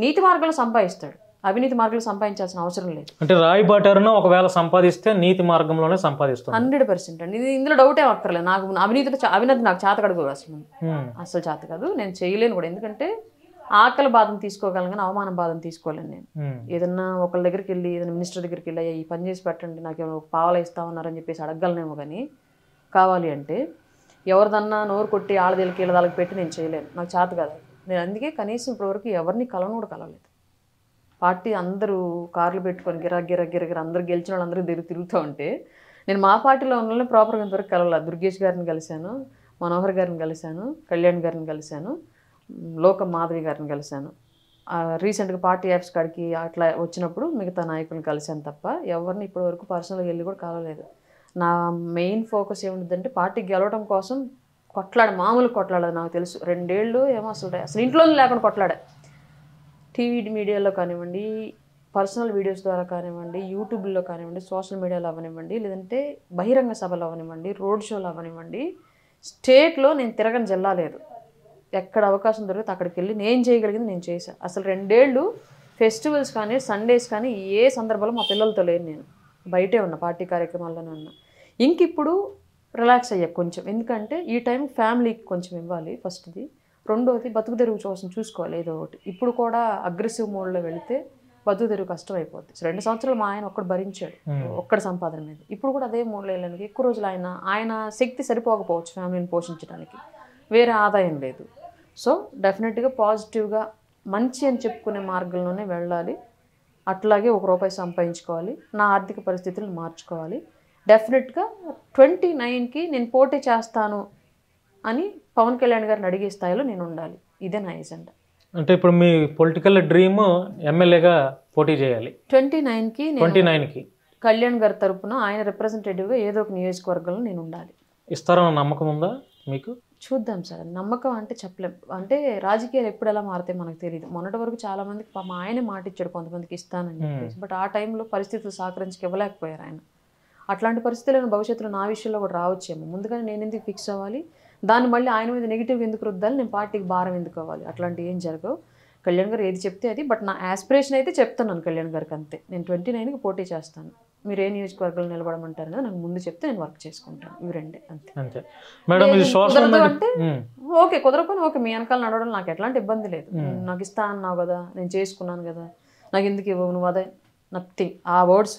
నీతి మార్గంలో సంపాదిస్తాడు, అవినీతి మార్గంలో సంపాదించాల్సిన అవసరం లేదు. అంటే రాయపాటి అరుణ ఒకవేళ సంపాదిస్తే నీతి మార్గంలోనే సంపాదిస్తుంది 100% అండి. ఇందులో డౌటే అక్కర్లేదు. నాకు అవినీతి నాకు చేత కడుగు అసలు చేత కాదు, నేను చేయలేను కూడా. ఎందుకంటే ఆకలి బాధను తీసుకోగలను కానీ అవమానం బాధను తీసుకోలేను నేను. ఏదన్నా ఒకళ్ళ దగ్గరికి వెళ్ళి ఏదైనా మినిస్టర్ దగ్గరికి వెళ్ళి ఈ పని చేసి పెట్టండి నాకు ఏమైనా పావలా ఇస్తామన్నారని చెప్పేసి అడగలనేమో, కానీ కావాలి అంటే ఎవరిదన్నా నోరు కొట్టి ఆడదేళ్ళకి వీళ్ళదాళ్ళకి పెట్టి నేను చేయలేను, నాకు చేత కాదు. నేను అందుకే కనీసం ఇప్పటివరకు ఎవరిని కలవను కూడా కలవలేదు. పార్టీ అందరూ కార్లు పెట్టుకొని గిరగిర అందరూ గెలిచిన వాళ్ళందరూ తిరుగుతూ ఉంటే నేను మా పార్టీలో ఉన్న వాళ్ళని ప్రాపర్గా ఇంతవరకు కలవలేదు. దుర్గేష్ గారిని కలిశాను, మనోహర్ గారిని కలిశాను, కళ్యాణ్ గారిని కలిశాను, లోకం మాధవి గారిని కలిశాను. రీసెంట్గా పార్టీ యాప్స్ కాడికి అట్లా వచ్చినప్పుడు మిగతా నాయకులను కలిశాను తప్ప ఎవరిని ఇప్పటివరకు పర్సనల్గా వెళ్ళి కూడా కలవలేదు. నా మెయిన్ ఫోకస్ ఏముంటుందంటే పార్టీ గెలవడం కోసం మామూలు కొట్లాడదు. నాకు తెలుసు 2 ఏళ్ళు ఏమో అసలు ఇంట్లోనే లేకుండా కొట్లాడా. టీవీ మీడియాలో కానివ్వండి, పర్సనల్ వీడియోస్ ద్వారా కానివ్వండి, యూట్యూబ్లో కానివ్వండి, సోషల్ మీడియాలో అవనివ్వండి, లేదంటే బహిరంగ సభలు అవనివ్వండి, రోడ్ షోలు అవనివ్వండి, స్టేట్లో నేను తిరగని జిల్లా లేదు. ఎక్కడ అవకాశం దొరికితే అక్కడికి వెళ్ళి నేను చేయగలిగింది నేను చేశాను. అసలు 2 ఏళ్ళు ఫెస్టివల్స్ కానీ సండేస్ కానీ ఏ సందర్భంలో మా పిల్లలతో లేను, నేను బయటే ఉన్నా, పార్టీ కార్యక్రమాల్లోనే ఉన్నా. ఇంక ఇప్పుడు రిలాక్స్ అయ్యా కొంచెం, ఎందుకంటే ఈ టైం ఫ్యామిలీకి కొంచెం ఇవ్వాలి ఫస్ట్ది, రెండోది బతుకు తెరువు కోసం చూసుకోవాలి ఏదో ఒకటి. ఇప్పుడు కూడా అగ్రెసివ్ మోడ్లో వెళితే బతుకు తెరువు కష్టం అయిపోద్ది. 2 సంవత్సరాలు మా ఆయన ఒక్కడు భరించాడు, ఒక్కడి సంపాదన మీద. ఇప్పుడు కూడా అదే మోడ్లో వెళ్ళడానికి ఎక్కువ రోజులు ఆయన శక్తి సరిపోకపోవచ్చు ఫ్యామిలీని పోషించడానికి, వేరే ఆదాయం లేదు. సో డెఫినెట్గా పాజిటివ్గా మంచి అని చెప్పుకునే మార్గంలోనే వెళ్ళాలి. అట్లాగే ₹1 సంపాదించుకోవాలి, నా ఆర్థిక పరిస్థితులను మార్చుకోవాలి. డెఫినెట్గా 29కి నేను పోటీ చేస్తాను అని పవన్ కళ్యాణ్ గారిని అడిగే స్థాయిలో నేను ఉండాలి. ఇదే నా ఎజెండా. అంటే ఇప్పుడు మీ పొలిటికల్ డ్రీమ్ ఎమ్మెల్యేగా పోటీ చేయాలి 29కి కళ్యాణ్ గారి తరపున ఆయన రిప్రజెంటేటివ్గా ఏదో ఒక నియోజకవర్గంలో నేను ఉండాలి. ఇస్తారన్న నమ్మకం ఉందా మీకు? చూద్దాం సార్, నమ్మకం అంటే చెప్పలేం. అంటే రాజకీయాలు ఎప్పుడు ఎలా మారితే మనకు తెలియదు. మొన్నటి వరకు చాలా మందికి మా ఆయనే మాట ఇచ్చాడు కొంతమందికి ఇస్తానని చెప్పేసి, బట్ ఆ టైంలో పరిస్థితులు సహకరించి ఇవ్వలేకపోయారు ఆయన. అట్లాంటి పరిస్థితులను భవిష్యత్తులో నా విషయంలో కూడా రావచ్చేమో. ముందుగానే నేను ఎందుకు ఫిక్స్ అవ్వాలి, దాన్ని మళ్ళీ ఆయన మీద నెగిటివ్గా ఎందుకు రుద్దాలి, నేను పార్టీకి భారం ఎందుకు అవ్వాలి? అట్లాంటివి ఏం జరగవు. కళ్యాణ్ గారు ఏది చెప్తే అది. బట్ నా ఆస్పిరేషన్ అయితే చెప్తున్నాను కళ్యాణ్ గారికి అంతే, నేను 29కి పోటీ చేస్తాను, మీరు ఏ నియోజకవర్గాలు నిలబడమంటారు కదా నాకు ముందు చెప్తే నేను వర్క్ చేసుకుంటాను. ఇవి 2 అంతే. అంటే ఓకే, కుదరకపోయినా ఓకే, మీ వెనకాల నడవడం నాకు ఎట్లాంటి ఇబ్బంది లేదు. నాకు ఇస్తా అన్నావు కదా, నేను చేసుకున్నాను కదా, నాకు ఎందుకు ఇవ్వవు నువ్వు, అదే నథింగ్. ఆ వర్డ్స్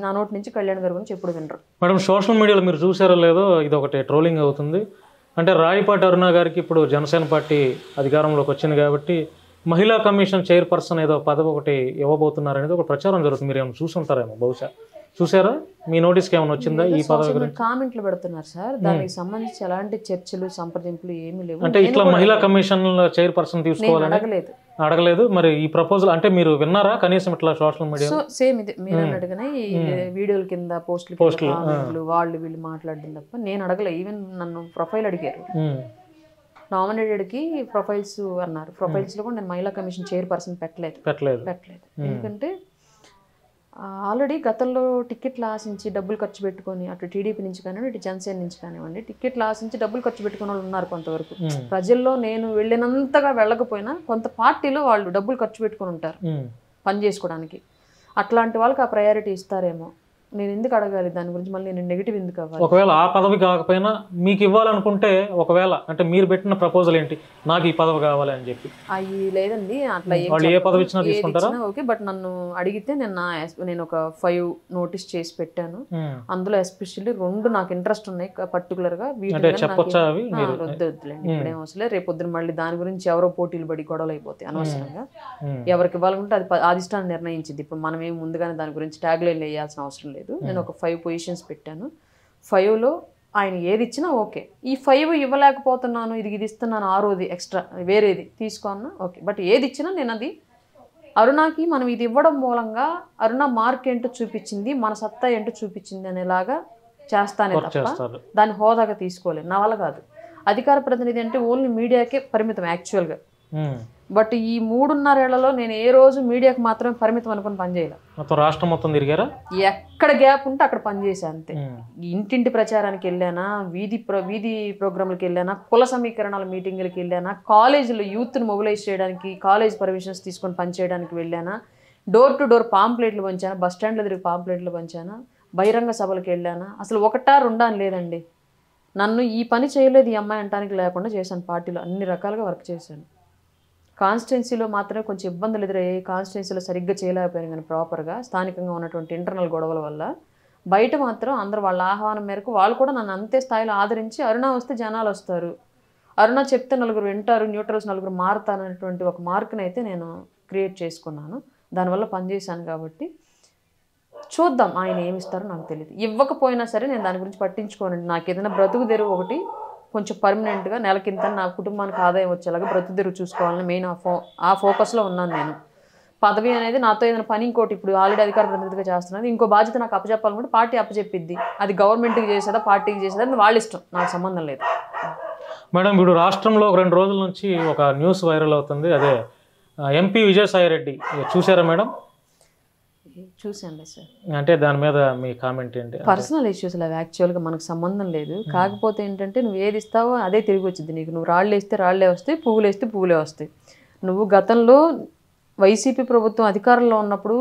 నా నోటి నుంచి కళ్యాణ్ గారి గురించి ఎప్పుడు వినరు. మేడం, సోషల్ మీడియాలో మీరు చూసారో లేదో, ఇది ఒకటి ట్రోలింగ్ అవుతుంది. అంటే రాయపాటి అరుణ గారికి ఇప్పుడు జనసేన పార్టీ అధికారంలోకి వచ్చింది కాబట్టి మహిళా కమిషన్ చైర్పర్సన్ ఏదో పదవి ఒకటి ఇవ్వబోతున్నారు అనేది ఒక ప్రచారం జరుగుతుంది. మీరు ఏమైనా చూసుంటారేమో, బహుశా చూసారా? మీ నోటీస్కి ఏమైనా వచ్చిందా ఈ పదవి గురించి? కామెంట్లు పెడుతున్నారు సార్, దానికి సంబంధించి ఎలాంటి చర్చలు సంప్రదింపులు ఏమీ లేవు. అంటే ఇట్లా మహిళా కమిషన్ చైర్పర్సన్ తీసుకోవాలని అడగలేదు. మరి ఈ ప్రపోజల్ అంటే మీరు విన్నారా కనీసం ఇట్లా సోషల్ మీడియా? సేమ్ ఇది మీరు అన్నట్టుగానే ఈ వీడియోల కింద పోస్టులు వాళ్ళు వీళ్ళు మాట్లాడడం తప్ప నేను అడగలేదు. ఈవెన్ నన్ను ప్రొఫైల్ అడిగారు, నామినేటెడ్కి ప్రొఫైల్స్ అన్నారు. ప్రొఫైల్స్లో కూడా నేను మహిళా కమిషన్ చైర్పర్సన్ పెట్టలేదు. ఎందుకంటే ఆల్రెడీ గతంలో టికెట్లు ఆశించి డబ్బులు ఖర్చు పెట్టుకొని అటు టీడీపీ నుంచి కానివ్వండి, ఇటు జనసేన నుంచి కానివ్వండి, టికెట్లు ఆశించి డబ్బులు ఖర్చు పెట్టుకునే వాళ్ళు ఉన్నారు కొంతవరకు. ప్రజల్లో నేను వెళ్ళినంతగా వెళ్ళకపోయినా కొంత పార్టీలో వాళ్ళు డబ్బులు ఖర్చు పెట్టుకుని ఉంటారు పని చేసుకోవడానికి. అట్లాంటి వాళ్ళకి ఆ ప్రయారిటీ ఇస్తారేమో. నేను ఎందుకు అడగాలి దాని గురించి, మళ్ళీ నేను నెగిటివ్ ఎందుకు అవ్వాలి? ఒకవేళ ఆ పదవి కాకపోయినా మీకు ఇవ్వాలనుకుంటే, ఒకవేళ అంటే మీరు పెట్టిన ప్రపోజల్ ఏంటి, నాకు ఈ పదవి కావాలి అని చెప్పి? అవి లేదండి, అట్లా వాళ్ళు ఏ పదవి ఇచ్చినా తీసుకుంటారా? ఓకే, బట్ నన్ను అడిగితే నేను ఒక 5 నోటీస్ చేసి పెట్టాను. అందులో ఎస్పెషల్లీ 2 నాకు ఇంట్రెస్ట్ ఉన్నాయి పర్టికులర్ గా. చెప్పొచ్చా అవి? వద్దులేండి, ఇప్పుడేం అవసరం. రేపు పొద్దున మళ్ళీ దాని గురించి ఎవరో పోటీలు పడి గొడవలు అయిపోతాయి అనవసరంగా. ఎవరికి ఇవ్వాలనుకుంటే అది అధిష్టానం నిర్ణయించింది. ఇప్పుడు మనం ఏం ముందుగానే దాని గురించి ట్యాగ్ లైన్ వేయాల్సిన అవసరం లేదు. నేను ఒక 5 పొజిషన్స్ పెట్టాను. 5లో ఆయన ఏది ఇచ్చినా ఓకే. ఈ 5 ఇవ్వలేకపోతున్నాను, ఇది ఇస్తున్నాను, 6వది ఎక్స్ట్రా వేరేది తీసుకోన్నా ఓకే. బట్ ఏది ఇచ్చినా నేను అది అరుణకి మనం ఇది ఇవ్వడం మూలంగా అరుణ మార్క్ ఏంటో చూపించింది, మన సత్తా ఏంటో చూపించింది అనేలాగా చేస్తానే తప్ప దాన్ని హోదాగా తీసుకోలేదు. నా వల్ల కాదు. అధికార ప్రతినిధి అంటే ఓన్లీ మీడియాకే పరిమితం యాక్చువల్గా. బట్ ఈ 3.5 ఏళ్లలో నేను ఏ రోజు మీడియాకి మాత్రమే పరిమితం అనుకుని పనిచేయాలి. మొత్తం రాష్ట్రం మొత్తం తిరిగారా? ఎక్కడ గ్యాప్ ఉంటే అక్కడ పనిచేసా అంతే. ఇంటింటి ప్రచారానికి వెళ్ళానా, వీధి ప్రోగ్రాంలకు వెళ్ళానా, కుల సమీకరణాల మీటింగులకి వెళ్ళానా, కాలేజీలో యూత్ని మొబిలైజ్ చేయడానికి కాలేజ్ పర్మిషన్స్ తీసుకొని పనిచేయడానికి వెళ్ళానా, డోర్ టు డోర్ పాంప్లెట్లు పంచానా, బస్ స్టాండ్లో తిరిగి పాంప్లెట్లు పంచానా, బహిరంగ సభలకు వెళ్ళానా, అసలు 1-2 అని లేదండి. నన్ను ఈ పని చేయలేదు ఈ అమ్మాయి అంటానికి లేకుండా చేశాను. పార్టీలో అన్ని రకాలుగా వర్క్ చేశాను. కాన్స్టిట్యున్సీలో మాత్రమే కొంచెం ఇబ్బందులు ఎదురయ్యాయి. కాన్స్టిట్యున్సీలో సరిగ్గా చేయలేకపోయాను కానీ ప్రాపర్గా స్థానికంగా ఉన్నటువంటి ఇంటర్నల్ గొడవల వల్ల. బయట మాత్రం అందరూ వాళ్ళ ఆహ్వానం మేరకు వాళ్ళు కూడా నన్ను అంతే స్థాయిలో ఆదరించి, అరుణ వస్తే జనాలు వస్తారు, అరుణ చెప్తే 4 వింటారు, న్యూట్రల్స్ 4 మారుతారనేటువంటి ఒక మార్కుని అయితే నేను క్రియేట్ చేసుకున్నాను. దానివల్ల పనిచేశాను కాబట్టి చూద్దాం ఆయన ఏమిస్తారో నాకు తెలియదు. ఇవ్వకపోయినా సరే నేను దాని గురించి పట్టించుకోనండి. నాకు ఏదైనా బ్రతుకు తెరువు ఒకటి కొంచెం పర్మనెంట్గా నెలకింత నా కుటుంబానికి ఆదాయం వచ్చేలాగా బ్రతుకు తెరువు చూసుకోవాలని మెయిన్ ఆ ఫోకస్లో ఉన్నాను నేను. పదవి అనేది నాతో ఏదైనా పని ఇంకోటి, ఇప్పుడు ఆల్రెడీ అధికార ప్రతినిధిగా చేస్తున్నది, ఇంకో బాధ్యత నాకు అప్పచెప్పాలనుకుంటే పార్టీ అప్పచెప్పిద్ది. అది గవర్నమెంట్కి చేసేదా పార్టీకి చేసేదా అని వాళ్ళ ఇష్టం, నాకు సంబంధం లేదు. మేడం, ఇప్పుడు రాష్ట్రంలో 2 రోజుల నుంచి ఒక న్యూస్ వైరల్ అవుతుంది, అదే ఎంపీ విజయసాయిరెడ్డి. చూసారా మేడం? చూసానులే సార్. అంటే దాని మీద మీ కామెంట్ ఏంటి? పర్సనల్ ఇష్యూస్ అవి యాక్చువల్గా మనకు సంబంధం లేదు. కాకపోతే ఏంటంటే నువ్వు ఏది ఇస్తావో అదే తిరిగి వచ్చింది నీకు. నువ్వు రాళ్ళు వేస్తే రాళ్లే వస్తాయి, పువ్వులు వేస్తే పువ్వులే వస్తాయి. నువ్వు గతంలో వైసీపీ ప్రభుత్వం అధికారంలో ఉన్నప్పుడు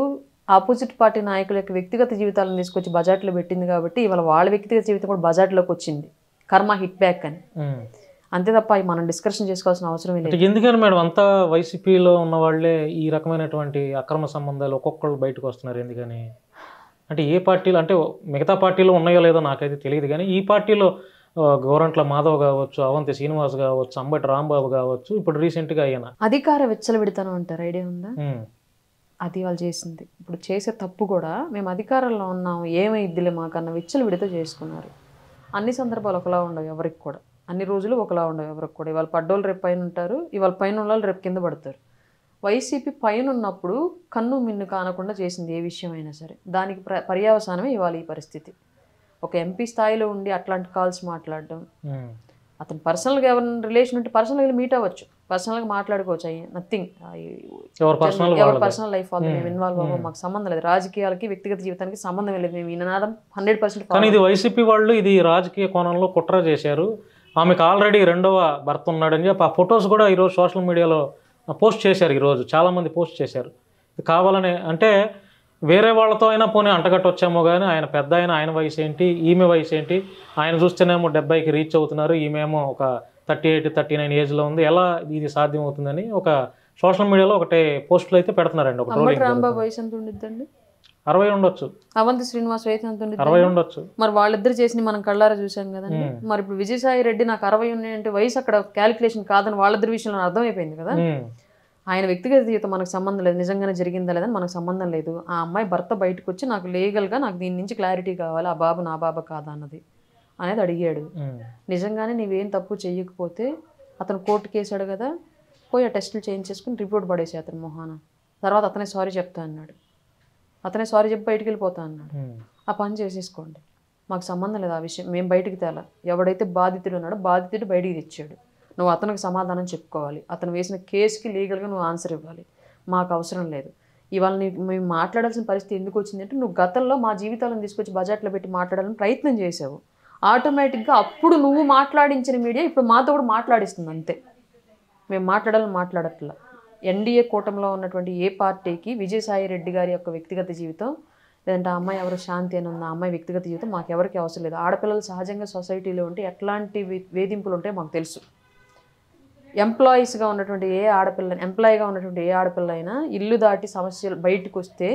ఆపోజిట్ పార్టీ నాయకుల యొక్క వ్యక్తిగత జీవితాలను తీసుకొచ్చి బజాట్లో పెట్టింది కాబట్టి ఇవాళ వాళ్ళ వ్యక్తిగత జీవితం కూడా బజాట్లోకి వచ్చింది. కర్మ హిట్ బ్యాక్ అని, అంతే తప్ప మనం డిస్కషన్ చేసుకోవాల్సిన అవసరం లేదు. ఎందుకని మేడం అంతా వైసీపీలో ఉన్న వాళ్ళే ఈ రకమైనటువంటి అక్రమ సంబంధాలు ఒక్కొక్కళ్ళు బయటకు వస్తున్నారు? ఎందుకని అంటే ఏ పార్టీలు, అంటే మిగతా పార్టీలో ఉన్నాయో లేదో నాకైతే తెలియదు, కానీ ఈ పార్టీలో గోరంట్ల మాధవ్ కావచ్చు, అవంతి శ్రీనివాస్ కావచ్చు, అంబటి రాంబాబు కావచ్చు, ఇప్పుడు రీసెంట్గా అయినా అధికార విచ్చలవిడతాను అంటారు, ఐడియా ఉందా? అది వాళ్ళు చేసింది. ఇప్పుడు చేసే తప్పు కూడా మేము అధికారంలో ఉన్నాము ఏమైద్దిలే మాకన్నా విచ్చలవిడితో చేసుకున్నారు. అన్ని సందర్భాలు ఒకలా ఉండవు ఎవరికి కూడా, అన్ని రోజులు ఒకలా ఉండవు ఎవరికి కూడా. ఇవాళ పడ్డోళ్ళు రేపు పైన ఉంటారు, ఇవాళ పైన వాళ్ళు రేపు కింద పడతారు. వైసీపీ పైన ఉన్నప్పుడు కన్ను మిన్ను కానకుండా చేసింది ఏ విషయం అయినా సరే, దానికి పర్యవసానమే ఇవాళ ఈ పరిస్థితి. ఒక ఎంపీ స్థాయిలో ఉండి అట్లాంటి కాల్స్ మాట్లాడడం, అతను పర్సనల్గా ఎవరైనా రిలేషన్ ఉంటే పర్సనల్గా మీట్ అవ్వచ్చు, పర్సనల్గా మాట్లాడుకోవచ్చు. అయ్యి నథింగ్, ఎవరి పర్సనల్ లైఫ్ వాళ్ళు మేము ఇన్వాల్వ్ అవ్వం, మాకు సంబంధం లేదు. రాజకీయాలకి వ్యక్తిగత జీవితానికి సంబంధం లేదు. మేము ఈ నినాదం 100%. కానీ ఇది వైసీపీ వాళ్ళు ఇది రాజకీయ కోణంలో కుట్ర చేశారు. ఆమెకు ఆల్రెడీ 2వ భర్త ఉన్నాడని చెప్పి ఆ ఫొటోస్ కూడా ఈరోజు సోషల్ మీడియాలో పోస్ట్ చేశారు. ఈరోజు చాలామంది పోస్ట్ చేశారు. ఇది కావాలని, అంటే వేరే వాళ్ళతో అయినా పోనీ అంటగట్టొచ్చామో కానీ ఆయన పెద్ద ఆయన వయసు ఏంటి, ఈమె వయసు ఏంటి, ఆయన చూస్తేనేమో 70కి రీచ్ అవుతున్నారు, ఈమెమో ఒక 38-39 ఏజ్లో ఉంది, ఎలా ఇది సాధ్యం అవుతుందని ఒక సోషల్ మీడియాలో ఒకటే పోస్టులు అయితే పెడుతున్నారండి. ఒక రాంబాబు వయసు ఎంత ఉండిద్దండి? 60 ఉండొచ్చు. అవంతి శ్రీనివాస్ వయసు ఎంత ఉండిద్ది? 60 ఉండొచ్చు. మరి వాళ్ళిద్దరు చేసి మనం కళ్ళారా చూసాం కదండి. మరి ఇప్పుడు విజయసాయి రెడ్డి నాకు 60 ఉన్నాయంటే వయసు అక్కడ క్యాలిక్యులేషన్ కాదని వాళ్ళిద్దరి విషయంలో అర్థమైపోయింది కదా. ఆయన వ్యక్తిగత జీవితం మనకు సంబంధం లేదు, నిజంగానే జరిగిందా లేదని మనకు సంబంధం లేదు. ఆ అమ్మాయి భర్త బయటకు వచ్చి నాకు లీగల్గా నాకు దీని నుంచి క్లారిటీ కావాలి, ఆ బాబు నా బాబా కాదా అన్నది అనేది అడిగాడు. నిజంగానే నీవేం తప్పు చెయ్యకపోతే అతను కోర్టు కేసాడు కదా, పోయి ఆ టెస్టులు చేయించేసుకుని రిపోర్ట్ పడేసి అతని మొహాన, తర్వాత అతనే సారీ చెప్తా అన్నాడు. అతనే సారీ చెప్పి బయటికి వెళ్ళిపోతా అన్నాడు. ఆ పని చేసేసుకోండి, మాకు సంబంధం లేదు ఆ విషయం, మేము బయటికి తేలా. ఎవడైతే బాధితుడు ఉన్నాడో బాధితుడు బయటికి తెచ్చాడు, నువ్వు అతనికి సమాధానం చెప్పుకోవాలి, అతను వేసిన కేసుకి లీగల్గా నువ్వు ఆన్సర్ ఇవ్వాలి, మాకు అవసరం లేదు. ఇవాళ మేము మాట్లాడాల్సిన పరిస్థితి ఎందుకు వచ్చిందంటే నువ్వు గతంలో మా జీవితాలను తీసుకొచ్చి బడ్జెట్లో పెట్టి మాట్లాడాలని ప్రయత్నం చేసావు. ఆటోమేటిక్గా అప్పుడు నువ్వు మాట్లాడించిన మీడియా ఇప్పుడు మాతో కూడా మాట్లాడిస్తుంది అంతే. మేము మాట్లాడట్లా. ఎన్డీఏ కూటమిలో ఉన్నటువంటి ఏ పార్టీకి విజయసాయి రెడ్డి గారి యొక్క వ్యక్తిగత జీవితం లేదంటే ఆ అమ్మాయి ఎవరు శాంతి అని ఉంది, ఆ అమ్మాయి వ్యక్తిగత జీవితం మాకు ఎవరికి అవసరం లేదు. ఆడపిల్లలు సహజంగా సొసైటీలో ఉంటే ఎట్లాంటి వేధింపులు ఉంటాయో మాకు తెలుసు. ఎంప్లాయీగా ఉన్నటువంటి ఏ ఆడపిల్ల అయినా ఇల్లు దాటి సమస్యలు బయటకు వస్తే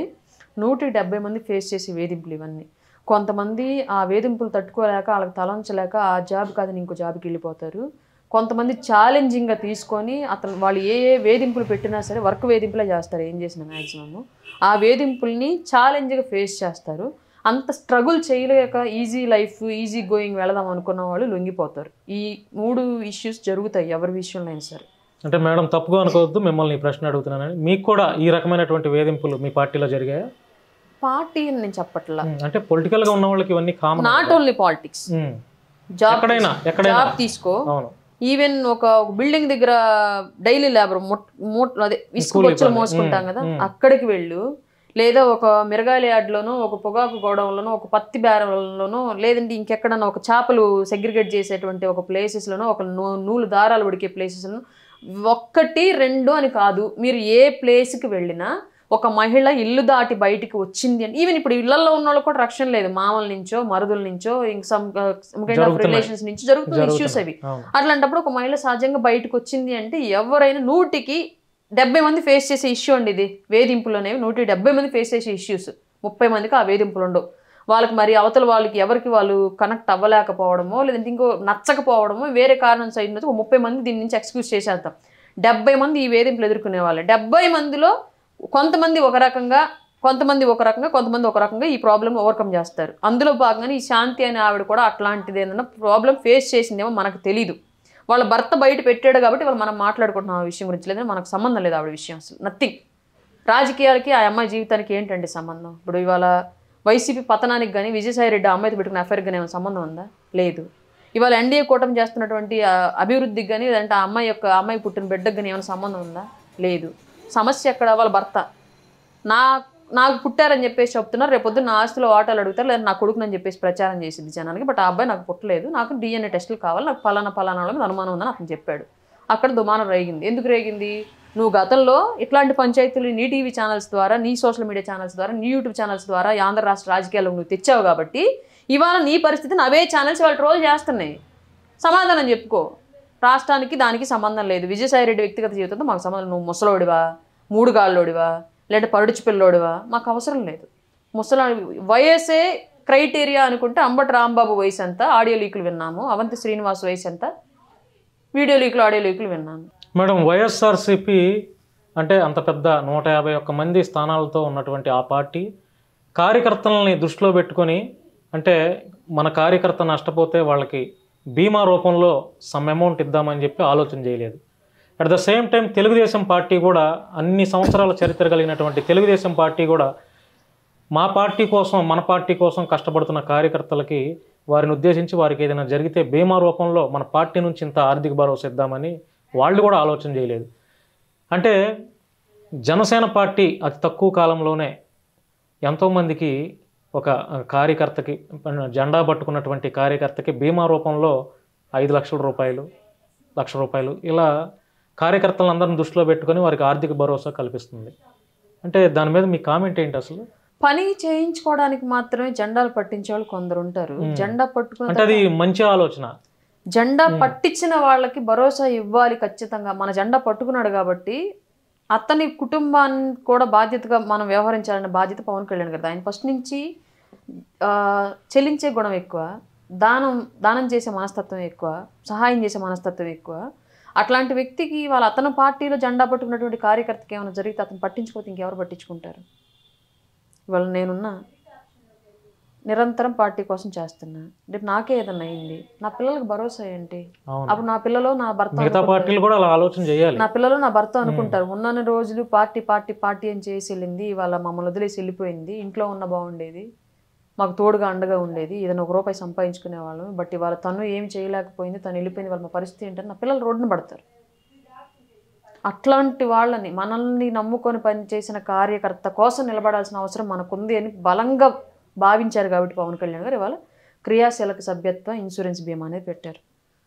170 మంది ఫేస్ చేసే వేధింపులు ఇవన్నీ. కొంతమంది ఆ వేధింపులు తట్టుకోలేక వాళ్ళకి తలంచలేక ఆ జాబ్ కాదని ఇంకో జాబ్కి వెళ్ళిపోతారు. కొంతమంది ఛాలెంజింగ్గా తీసుకొని వాళ్ళు ఏ వేధింపులు పెట్టినా సరే వర్క్ వేధింపులే చేస్తారు. ఏం చేసిన మ్యాక్సిమమ్ ఆ వేధింపుల్ని ఛాలెంజ్గా ఫేస్ చేస్తారు. అంత స్ట్రగుల్ చేయలేక ఈజీ లైఫ్ ఈజీ గోయింగ్ వెళదాం అనుకున్న వాళ్ళు లొంగిపోతారు. ఈ 3 ఇష్యూస్ జరుగుతాయి ఎవరి విషయంలో అయినా సరే. అంటే మేడం తప్పుగా అనుకోవద్దు, మిమ్మల్ని ఈ ప్రశ్న అడుగుతున్నానని. మీకు కూడా ఈ రకమైనటువంటి వేధింపులు మీ పార్టీలో జరిగాయా? పార్టీ అని నేను చెప్పట్లా, అంటే పొలిటికల్గా ఉన్న వాళ్ళకి ఇవన్నీ common. Not only politics, job తీసుకో. ఈవెన్ ఒక బిల్డింగ్ దగ్గర డైలీ లేబర్ అదే విసుకొచ్చులు మోసుకుంటాం కదా, అక్కడికి వెళ్ళు. లేదా ఒక మిరగాయల యార్డ్లోనో, ఒక పొగాకు గోడౌన్లోనో, ఒక పత్తి బేరంలోనో, లేదంటే ఇంకెక్కడన్నా ఒక చేపలు సెగ్రిగేట్ చేసేటువంటి ఒక ప్లేసెస్లోనో, ఒక నూలు దారాలు ఉడికే ప్లేసెస్లోనో, 1, 2 అని కాదు, మీరు ఏ ప్లేస్కి వెళ్ళినా ఒక మహిళ ఇల్లు దాటి బయటికి వచ్చింది అని. ఈవెన్ ఇప్పుడు ఇళ్లలో ఉన్న వాళ్ళు కూడా రక్షణ లేదు. మామల నుంచో, మరుదుల నుంచో, రిలేషన్స్ నుంచి జరుగుతున్న ఇష్యూస్ అవి. అట్లాంటప్పుడు ఒక మహిళ సహజంగా బయటకు వచ్చింది అంటే ఎవరైనా 170 మంది ఫేస్ చేసే ఇష్యూ అండి ఇది. వేధింపులు అనేవి 170 మంది ఫేస్ చేసే ఇష్యూస్. 30 మందికి ఆ వేధింపులు ఉండవు. వాళ్ళకి మరి అవతల వాళ్ళకి ఎవరికి వాళ్ళు కనెక్ట్ అవ్వలేకపోవడమో, లేదంటే ఇంకో నచ్చకపోవడమో వేరే కారణం సైడ్ నుంచి 30 మంది దీని నుంచి ఎక్స్క్యూజ్ చేసేద్దాం. 70 మంది ఈ వేధింపులు ఎదుర్కొనే వాళ్ళు. 70 మందిలో కొంతమంది ఒక రకంగా, కొంతమంది ఒక రకంగా ఈ ప్రాబ్లమ్ ఓవర్కమ్ చేస్తారు. అందులో భాగంగానే ఈ శాంతి అనే ఆవిడ కూడా అట్లాంటిది ఏదైనా ప్రాబ్లం ఫేస్ చేసిందేమో మనకు తెలీదు. వాళ్ళ భర్త బయట పెట్టాడు కాబట్టి వాళ్ళు మనం మాట్లాడుకుంటున్నాం ఆ విషయం గురించి. లేదని మనకు సంబంధం లేదు ఆవిడ విషయం, అసలు నథింగ్. రాజకీయాలకి ఆ అమ్మాయి జీవితానికి ఏంటండి సంబంధం? ఇప్పుడు ఇవాళ వైసీపీ పతనానికి కానీ విజయసాయి రెడ్డి అమ్మాయితో పెట్టుకున్న అఫైర్ కానీ ఏమైనా సంబంధం ఉందా? లేదు. ఇవాళ ఎన్డీఏ కూటమి చేస్తున్నటువంటి అభివృద్ధికి కానీ, లేదంటే ఆ అమ్మాయి పుట్టిన బిడ్డకు కానీ ఏమైనా సంబంధం ఉందా? లేదు. సమస్య ఎక్కడ? వాళ్ళ భర్త నాకు పుట్టారని చెప్పేసి చెప్తున్నారు, రేపొద్దు నా ఆస్తిలో వాటాలు అడుగుతారు, లేదా నా కొడుకునని చెప్పేసి ప్రచారం చేసింది జనానికి. బట్ ఆ అబ్బాయి నాకు పుట్టలేదు, నాకు DNA టెస్టులు కావాలి, నాకు పలానా వాళ్ళ మీద అనుమానం ఉందని అతను చెప్పాడు. అక్కడ దుమానం రేగింది. ఎందుకు రేగింది? నువ్వు గతంలో ఇట్లాంటి పంచాయతీలు నీ టీవీ ఛానల్స్ ద్వారా, నీ సోషల్ మీడియా ఛానల్స్ ద్వారా, నీ యూట్యూబ్ ఛానల్స్ ద్వారా ఆంధ్ర రాష్ట్ర రాజకీయాల్లో నువ్వు తెచ్చావు కాబట్టి ఇవాళ నీ పరిస్థితిని అవే ఛానల్స్ వాళ్ళు ట్రోల్ చేస్తున్నాయి. సమాధానం చెప్పుకో. రాష్ట్రానికి దానికి సంబంధం లేదు. విజయసాయి రెడ్డి వ్యక్తిగత జీవితంతో మాకు సంబంధం. నువ్వు ముసలోడివా, 3 గాళ్ళోడివా, లేదంటే పరుడిచి పిల్లోడివా, మాకు అవసరం లేదు. వయసే క్రైటీరియా అనుకుంటే అంబటి రాంబాబు వయసు ఎంత, ఆడియో లీకులు విన్నాము. అవంతి శ్రీనివాస్ వయసు ఎంత, వీడియో లీకులు ఆడియో లీకులు విన్నాము. మేడం, వైఎస్ఆర్సీపీ అంటే అంత పెద్ద 151 మంది స్థానాలతో ఉన్నటువంటి ఆ పార్టీ కార్యకర్తలని దృష్టిలో పెట్టుకొని, అంటే మన కార్యకర్త నష్టపోతే వాళ్ళకి బీమా రూపంలో సమ్ అమౌంట్ ఇద్దామని చెప్పి ఆలోచన చేయలేదు. At the same time Telugu Desam party కూడా, అన్ని సంవత్సరాల చరిత్ర కలిగినటువంటి తెలుగుదేశం పార్టీ కూడా మా పార్టీ కోసం, మన పార్టీ కోసం కష్టపడుతున్న కార్యకర్తలకి వారిని ఉద్దేశించి వారికి ఏదైనా జరిగితే బీమా రూపంలో మన పార్టీ నుంచి ఇంత ఆర్థిక భరోసా ఇద్దామని వాళ్ళు కూడా ఆలోచన చేయలేదు. అంటే జనసేన పార్టీ అతి తక్కువ కాలంలోనే ఎంతోమందికి, ఒక కార్యకర్తకి, జెండా పట్టుకున్నటువంటి కార్యకర్తకి బీమా రూపంలో 5 లక్షల రూపాయలు, 1 లక్ష రూపాయలు ఇలా కార్యకర్తలందరిని దృష్టిలో పెట్టుకొని వారికి ఆర్థిక భరోసా కల్పిస్తుంది. అంటే దాని మీద మీ కామెంట్ ఏంటి? అసలు పని చేయించుకోవడానికి మాత్రమే జెండాలు పట్టించే వాళ్ళు కొందరు ఉంటారు. జెండా పట్టుకున్న అంటే అది మంచి ఆలోచన. జెండా పట్టించిన వాళ్ళకి భరోసా ఇవ్వాలి ఖచ్చితంగా. మన జెండా పట్టుకున్నాడు కాబట్టి అతని కుటుంబానికి కూడా బాధ్యతగా మనం వ్యవహరించాలనే బాధ్యత పవన్ కళ్యాణ్ గారు. ఆయన ఫస్ట్ నుంచి చెల్లించే గుణం ఎక్కువ, దానం చేసే మనస్తత్వం ఎక్కువ, సహాయం చేసే మనస్తత్వం ఎక్కువ. అట్లాంటి వ్యక్తికి అతను పార్టీలో జెండా పట్టుకున్నటువంటి కార్యకర్తకి ఏమైనా జరిగితే అతను పట్టించుకోతే ఇంకెవరు పట్టించుకుంటారు? ఇవాళ నేనున్నా, నిరంతరం పార్టీ కోసం చేస్తున్నా, రేపు నాకే ఏదన్నా అయింది, నా పిల్లలకు భరోసా ఏంటి? అప్పుడు నా పిల్లలు నా భర్త, నా పిల్లలు నా భర్త అనుకుంటారు. ఉన్నన్ని రోజులు పార్టీ పార్టీ పార్టీ అని చేసి వెళ్ళింది, ఇవాళ మమ్మల్ని వదిలేసి వెళ్ళిపోయింది, ఇంట్లో ఉన్న బాగుండేది, మాకు తోడుగా అండగా ఉండేది, ఏదైనా 1 రూపాయి సంపాదించుకునే వాళ్ళం. బట్ ఇవాళ తను ఏం చేయలేకపోయింది, తను వెళ్ళిపోయింది, వాళ్ళ పరిస్థితి ఏంటంటే నా పిల్లలు రోడ్డున పడతారు. అట్లాంటి వాళ్ళని, మనల్ని నమ్ముకొని పనిచేసిన కార్యకర్త కోసం నిలబడాల్సిన అవసరం మనకుంది అని బలంగా భావించారు కాబట్టి పవన్ కళ్యాణ్ గారు ఇవాళ క్రియాశీలక సభ్యత్వ ఇన్సూరెన్స్ బీమా అనేది పెట్టారు.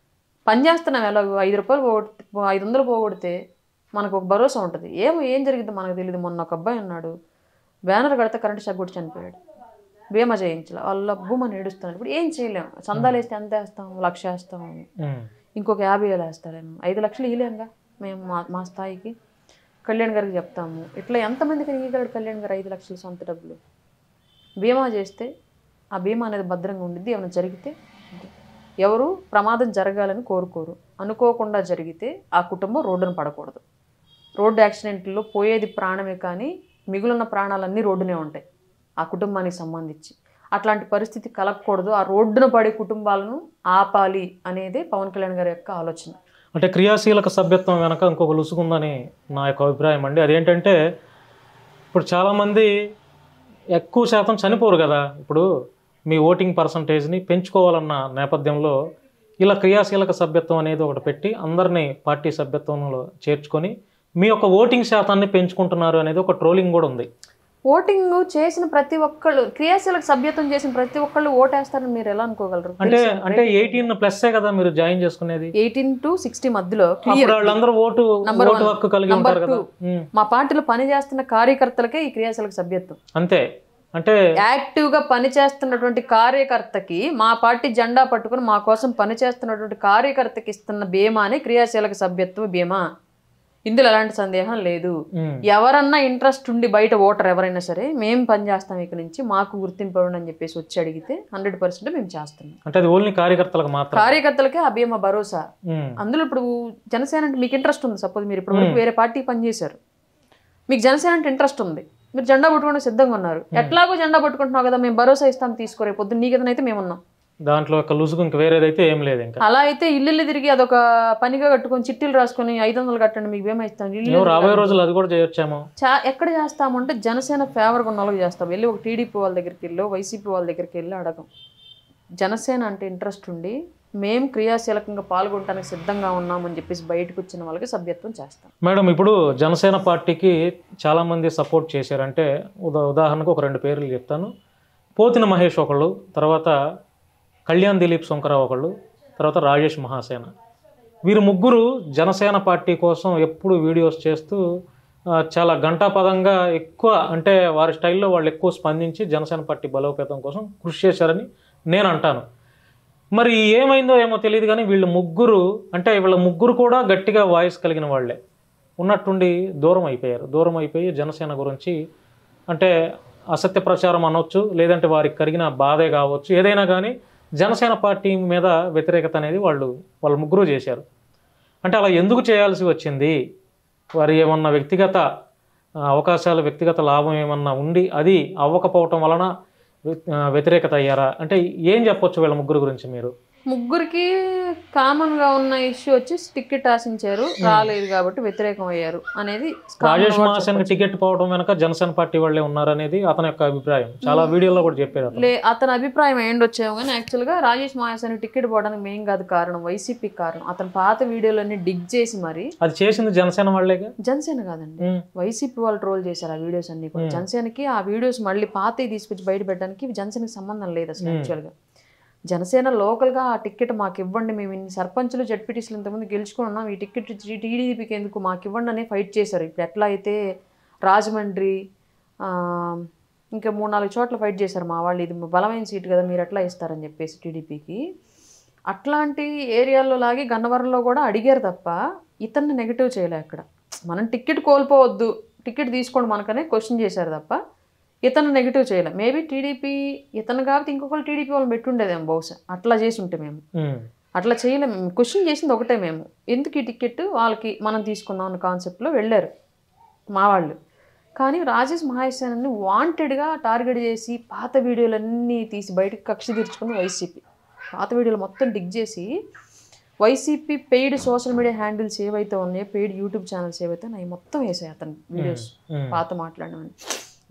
పనిచేస్తున్నాం, ఎలా 5 రూపాయలు 500 పోగొడితే మనకు ఒక భరోసా ఉంటుంది. ఏం జరిగిందో మనకు తెలియదు. మొన్న ఒక అబ్బాయి ఉన్నాడు, బ్యానర్ కడితే కరెంట్ షాక్ కొట్టి చనిపోయాడు. బీమా చేయించాలి, వాళ్ళు లబ్బుమని ఏడుస్తున్నారు. ఇప్పుడు ఏం చేయలేము, చందాలు వేస్తే ఎంత వేస్తాం, 1,00,000 వేస్తాము, ఇంకొక 50,000 వేస్తారేమో, 5 లక్షలు ఇవ్వలేముగా మేము మా స్థాయికి. కళ్యాణ్ గారికి చెప్తాము, ఇట్లా ఎంతమందికి ఇవ్వగలడు కళ్యాణ్ గారు 5 లక్షలు సొంత డబ్బులు? బీమా చేస్తే ఆ బీమా అనేది భద్రంగా ఉండిద్ది. ఏమైనా జరిగితే ఎవరు ప్రమాదం జరగాలని కోరుకోరు, అనుకోకుండా జరిగితే ఆ కుటుంబం రోడ్డున పడకూడదు. రోడ్డు యాక్సిడెంట్లో పోయేది ప్రాణమే కానీ మిగులున్న ప్రాణాలన్నీ రోడ్డునే ఉంటాయి ఆ కుటుంబానికి సంబంధించి. అట్లాంటి పరిస్థితి కలగకూడదు, ఆ రోడ్డున పడే కుటుంబాలను ఆపాలి అనేదే పవన్ కళ్యాణ్ గారి యొక్క ఆలోచన. అంటే క్రియాశీలక సభ్యత్వం వెనక ఇంకొక లుసుకుందని నా యొక్క అభిప్రాయం అండి. అదేంటంటే ఇప్పుడు చాలామంది ఎక్కువ శాతం చనిపోరు కదా. ఇప్పుడు మీ ఓటింగ్ పర్సంటేజ్ని పెంచుకోవాలన్న నేపథ్యంలో ఇలా క్రియాశీలక సభ్యత్వం అనేది ఒకటి పెట్టి అందరినీ పార్టీ సభ్యత్వంలో చేర్చుకొని మీ యొక్క ఓటింగ్ శాతాన్ని పెంచుకుంటున్నారు అనేది ఒక ట్రోలింగ్ కూడా ఉంది. ఓటింగ్ చేసిన ప్రతి ఒక్కళ్ళు, క్రియాశీలక సభ్యత్వం చేసిన ప్రతి ఒక్కళ్ళు ఓటేస్తారని మీరు ఎలా అనుకోగలరు? అంటే 18+ కదా మీరు జాయిన్ చేసుకునేది, 18 to 60 మధ్యలో. వాళ్ళందరూ ఓటు హక్కు కలిగి ఉంటారు కదా. మా పార్టీలో పనిచేస్తున్న కార్యకర్తలకే ఈ క్రియాశీలక సభ్యత్వం. అంతే. అంటే యాక్టివ్ గా పనిచేస్తున్నటువంటి కార్యకర్తకి, మా పార్టీ జెండా పట్టుకుని మా కోసం పనిచేస్తున్నటువంటి కార్యకర్తకి ఇస్తున్న బీమానే క్రియాశీలక సభ్యత్వ బీమా. ఇందులో ఎలాంటి సందేహం లేదు. ఎవరన్నా ఇంట్రెస్ట్ ఉండి బయట ఓటర్ ఎవరైనా సరే మేము పనిచేస్తాం ఇక్కడ నుంచి, మాకు గుర్తింపు ఇవ్వండి అని చెప్పేసి వచ్చి అడిగితే 100% మేము చేస్తున్నాం. అంటే అది ఓన్లీ కార్యకర్తలకు మాత్రం, కార్యకర్తలకే ఆ బీమా భరోసా. అందులో ఇప్పుడు జనసేన అంటే మీకు ఇంట్రెస్ట్ ఉంది, సపోజ్ మీరు ఇప్పుడు వరకు వేరే పార్టీ పనిచేశారు, మీకు జనసేన అంటే ఇంట్రెస్ట్ ఉంది, మీరు జెండా పట్టుకోవడానికి సిద్ధంగా ఉన్నారు, ఎట్లాగో జెండా పట్టుకుంటున్నావు కదా మేము భరోసా ఇస్తాం తీసుకోరే పొద్దున్న నీకు ఏదైతే మేము ఉన్నాం. దాంట్లో ఒక లుసుగు ఇంకా వేరేదైతే ఏం లేదు. ఇంకా అలా అయితే ఇల్లు తిరిగి అదొక పనిగా కట్టుకొని చిట్టీలు రాసుకొని 500 కట్టండి మీకు బీమా ఇస్తాను, రాబోయే రోజులు అది కూడా చేయొచ్చాము. ఎక్కడ చేస్తామంటే జనసేన ఫేవర్గా ఉన్న వాళ్ళకి చేస్తాం. వెళ్ళి ఒక టీడీపీ వాళ్ళ దగ్గరికి వెళ్ళి, వైసీపీ వాళ్ళ దగ్గరికి వెళ్ళి అడగం. జనసేన అంటే ఇంట్రెస్ట్ ఉండి మేము క్రియాశీలకంగా పాల్గొనడానికి సిద్ధంగా ఉన్నామని చెప్పేసి బయటకు వచ్చిన వాళ్ళకి సభ్యత్వం చేస్తాం. మేడం, ఇప్పుడు జనసేన పార్టీకి చాలామంది సపోర్ట్ చేశారంటే ఉదాహరణకు ఒక 2 పేర్లు చెప్తాను. పోతిన మహేష్ ఒకళ్ళు, తర్వాత కళ్యాణ్ దిలీప్ శంకరావు ఒకళ్ళు, తర్వాత రాజేష్ మహాసేన. వీరు ముగ్గురు జనసేన పార్టీ కోసం ఎప్పుడు వీడియోస్ చేస్తూ చాలా గంటాపదంగా ఎక్కువ, అంటే వారి స్టైల్లో వాళ్ళు ఎక్కువ స్పందించి జనసేన పార్టీ బలోపేతం కోసం కృషి చేశారని నేను అంటాను. మరి ఏమైందో ఏమో తెలియదు కానీ వీళ్ళ ముగ్గురు కూడా గట్టిగా వాయిస్ కలిగిన వాళ్ళే ఉన్నట్టుండి దూరం అయిపోయి జనసేన గురించి అంటే అసత్య ప్రచారం అనొచ్చు, లేదంటే వారికి కలిగిన బాధే కావచ్చు, ఏదైనా కానీ జనసేన పార్టీ మీద వ్యతిరేకత అనేది వాళ్ళ ముగ్గురు చేశారు. అంటే అలా ఎందుకు చేయాల్సి వచ్చింది? వారి ఏమన్నా వ్యక్తిగత అవకాశాలు, వ్యక్తిగత లాభం ఏమన్నా ఉండి అది అవ్వకపోవటం వలన వ్యతిరేకత అయ్యారా? అంటే ఏం చెప్పొచ్చు వీళ్ళ ముగ్గురు గురించి మీరు? ముగ్గురికి కామన్ గా ఉన్న ఇష్యూ వచ్చి టికెట్ ఆశించారు, రాలేదు కాబట్టి వ్యతిరేకం అయ్యారు అనేది. రాజేష్ మహాసేన టికెట్ పోవడం వెనక జనసేన పార్టీ వాళ్ళే ఉన్నారనేది అతని యొక్క అభిప్రాయం. చాలా వీడియోలో కూడా చెప్పారు. అతని అభిప్రాయం ఏంటొచ్చాము కానీ యాక్చువల్ గా రాజేష్ మహాసేన టికెట్ పోవడానికి మెయిన్ కాదు కారణం, వైసీపీ కారణం. అతను పాత వీడియోలన్నీ డిగ్ చేసి మరి అది చేసింది జనసేన వాళ్ళేగా. జనసేన కాదండి, వైసీపీ వాళ్ళు ట్రోల్ చేశారు ఆ వీడియోస్ అన్ని కూడా. జనసేనకి ఆ వీడియోస్ మళ్ళీ పాతవి తీసుకొచ్చి బయట పెట్టడానికి జనసేనకి సంబంధం లేదు అసలు. యాక్చువల్ గా జనసేన లోకల్గా ఆ టికెట్ మాకు ఇవ్వండి, మేము ఇన్ని సర్పంచులు జడ్పీటీసీలు ఇంతకుముందు గెలుచుకుని ఉన్నాం, ఈ టికెట్ టీడీపీకి ఎందుకు మాకు ఇవ్వండి అని ఫైట్ చేశారు. ఇప్పుడు ఎట్లా అయితే రాజమండ్రి ఇంకా 3-4 చోట్ల ఫైట్ చేశారు మా వాళ్ళు, ఇది బలమైన సీటు కదా మీరు ఎట్లా ఇస్తారని చెప్పేసి టీడీపీకి. అట్లాంటి ఏరియాల్లో లాగి గన్నవరంలో కూడా అడిగారు తప్ప ఇతన్ని నెగిటివ్ చేయలే. అక్కడ మనం టికెట్ కోల్పోవద్దు, టికెట్ తీసుకోండి మనకనే క్వశ్చన్ చేశారు తప్ప ఇతను నెగిటివ్ చేయలే. మేబీ టీడీపీ ఇతను కాబట్టి ఇంకొకరు టీడీపీ వాళ్ళని పెట్టుండేదేమో బహుశా, అట్లా చేసి ఉంటే. మేము అట్లా చేయలేము, క్వశ్చన్ చేసింది ఒకటే, మేము ఎందుకు ఈ టికెట్ వాళ్ళకి మనం తీసుకుందాం అన్న కాన్సెప్ట్లో వెళ్ళారు మా వాళ్ళు. కానీ రాజేష్ మహాసేనని వాంటెడ్గా టార్గెట్ చేసి పాత వీడియోలన్నీ తీసి బయటకు కక్ష తీర్చుకుని వైసీపీ పాత వీడియోలు మొత్తం డిగ్ చేసి YCP paid social media handles ఏవైతే ఉన్నాయో, పెయిడ్ యూట్యూబ్ ఛానల్స్ ఏవైతే అవి మొత్తం వేసాయి అతను వీడియోస్. పాత మాట్లాడినవని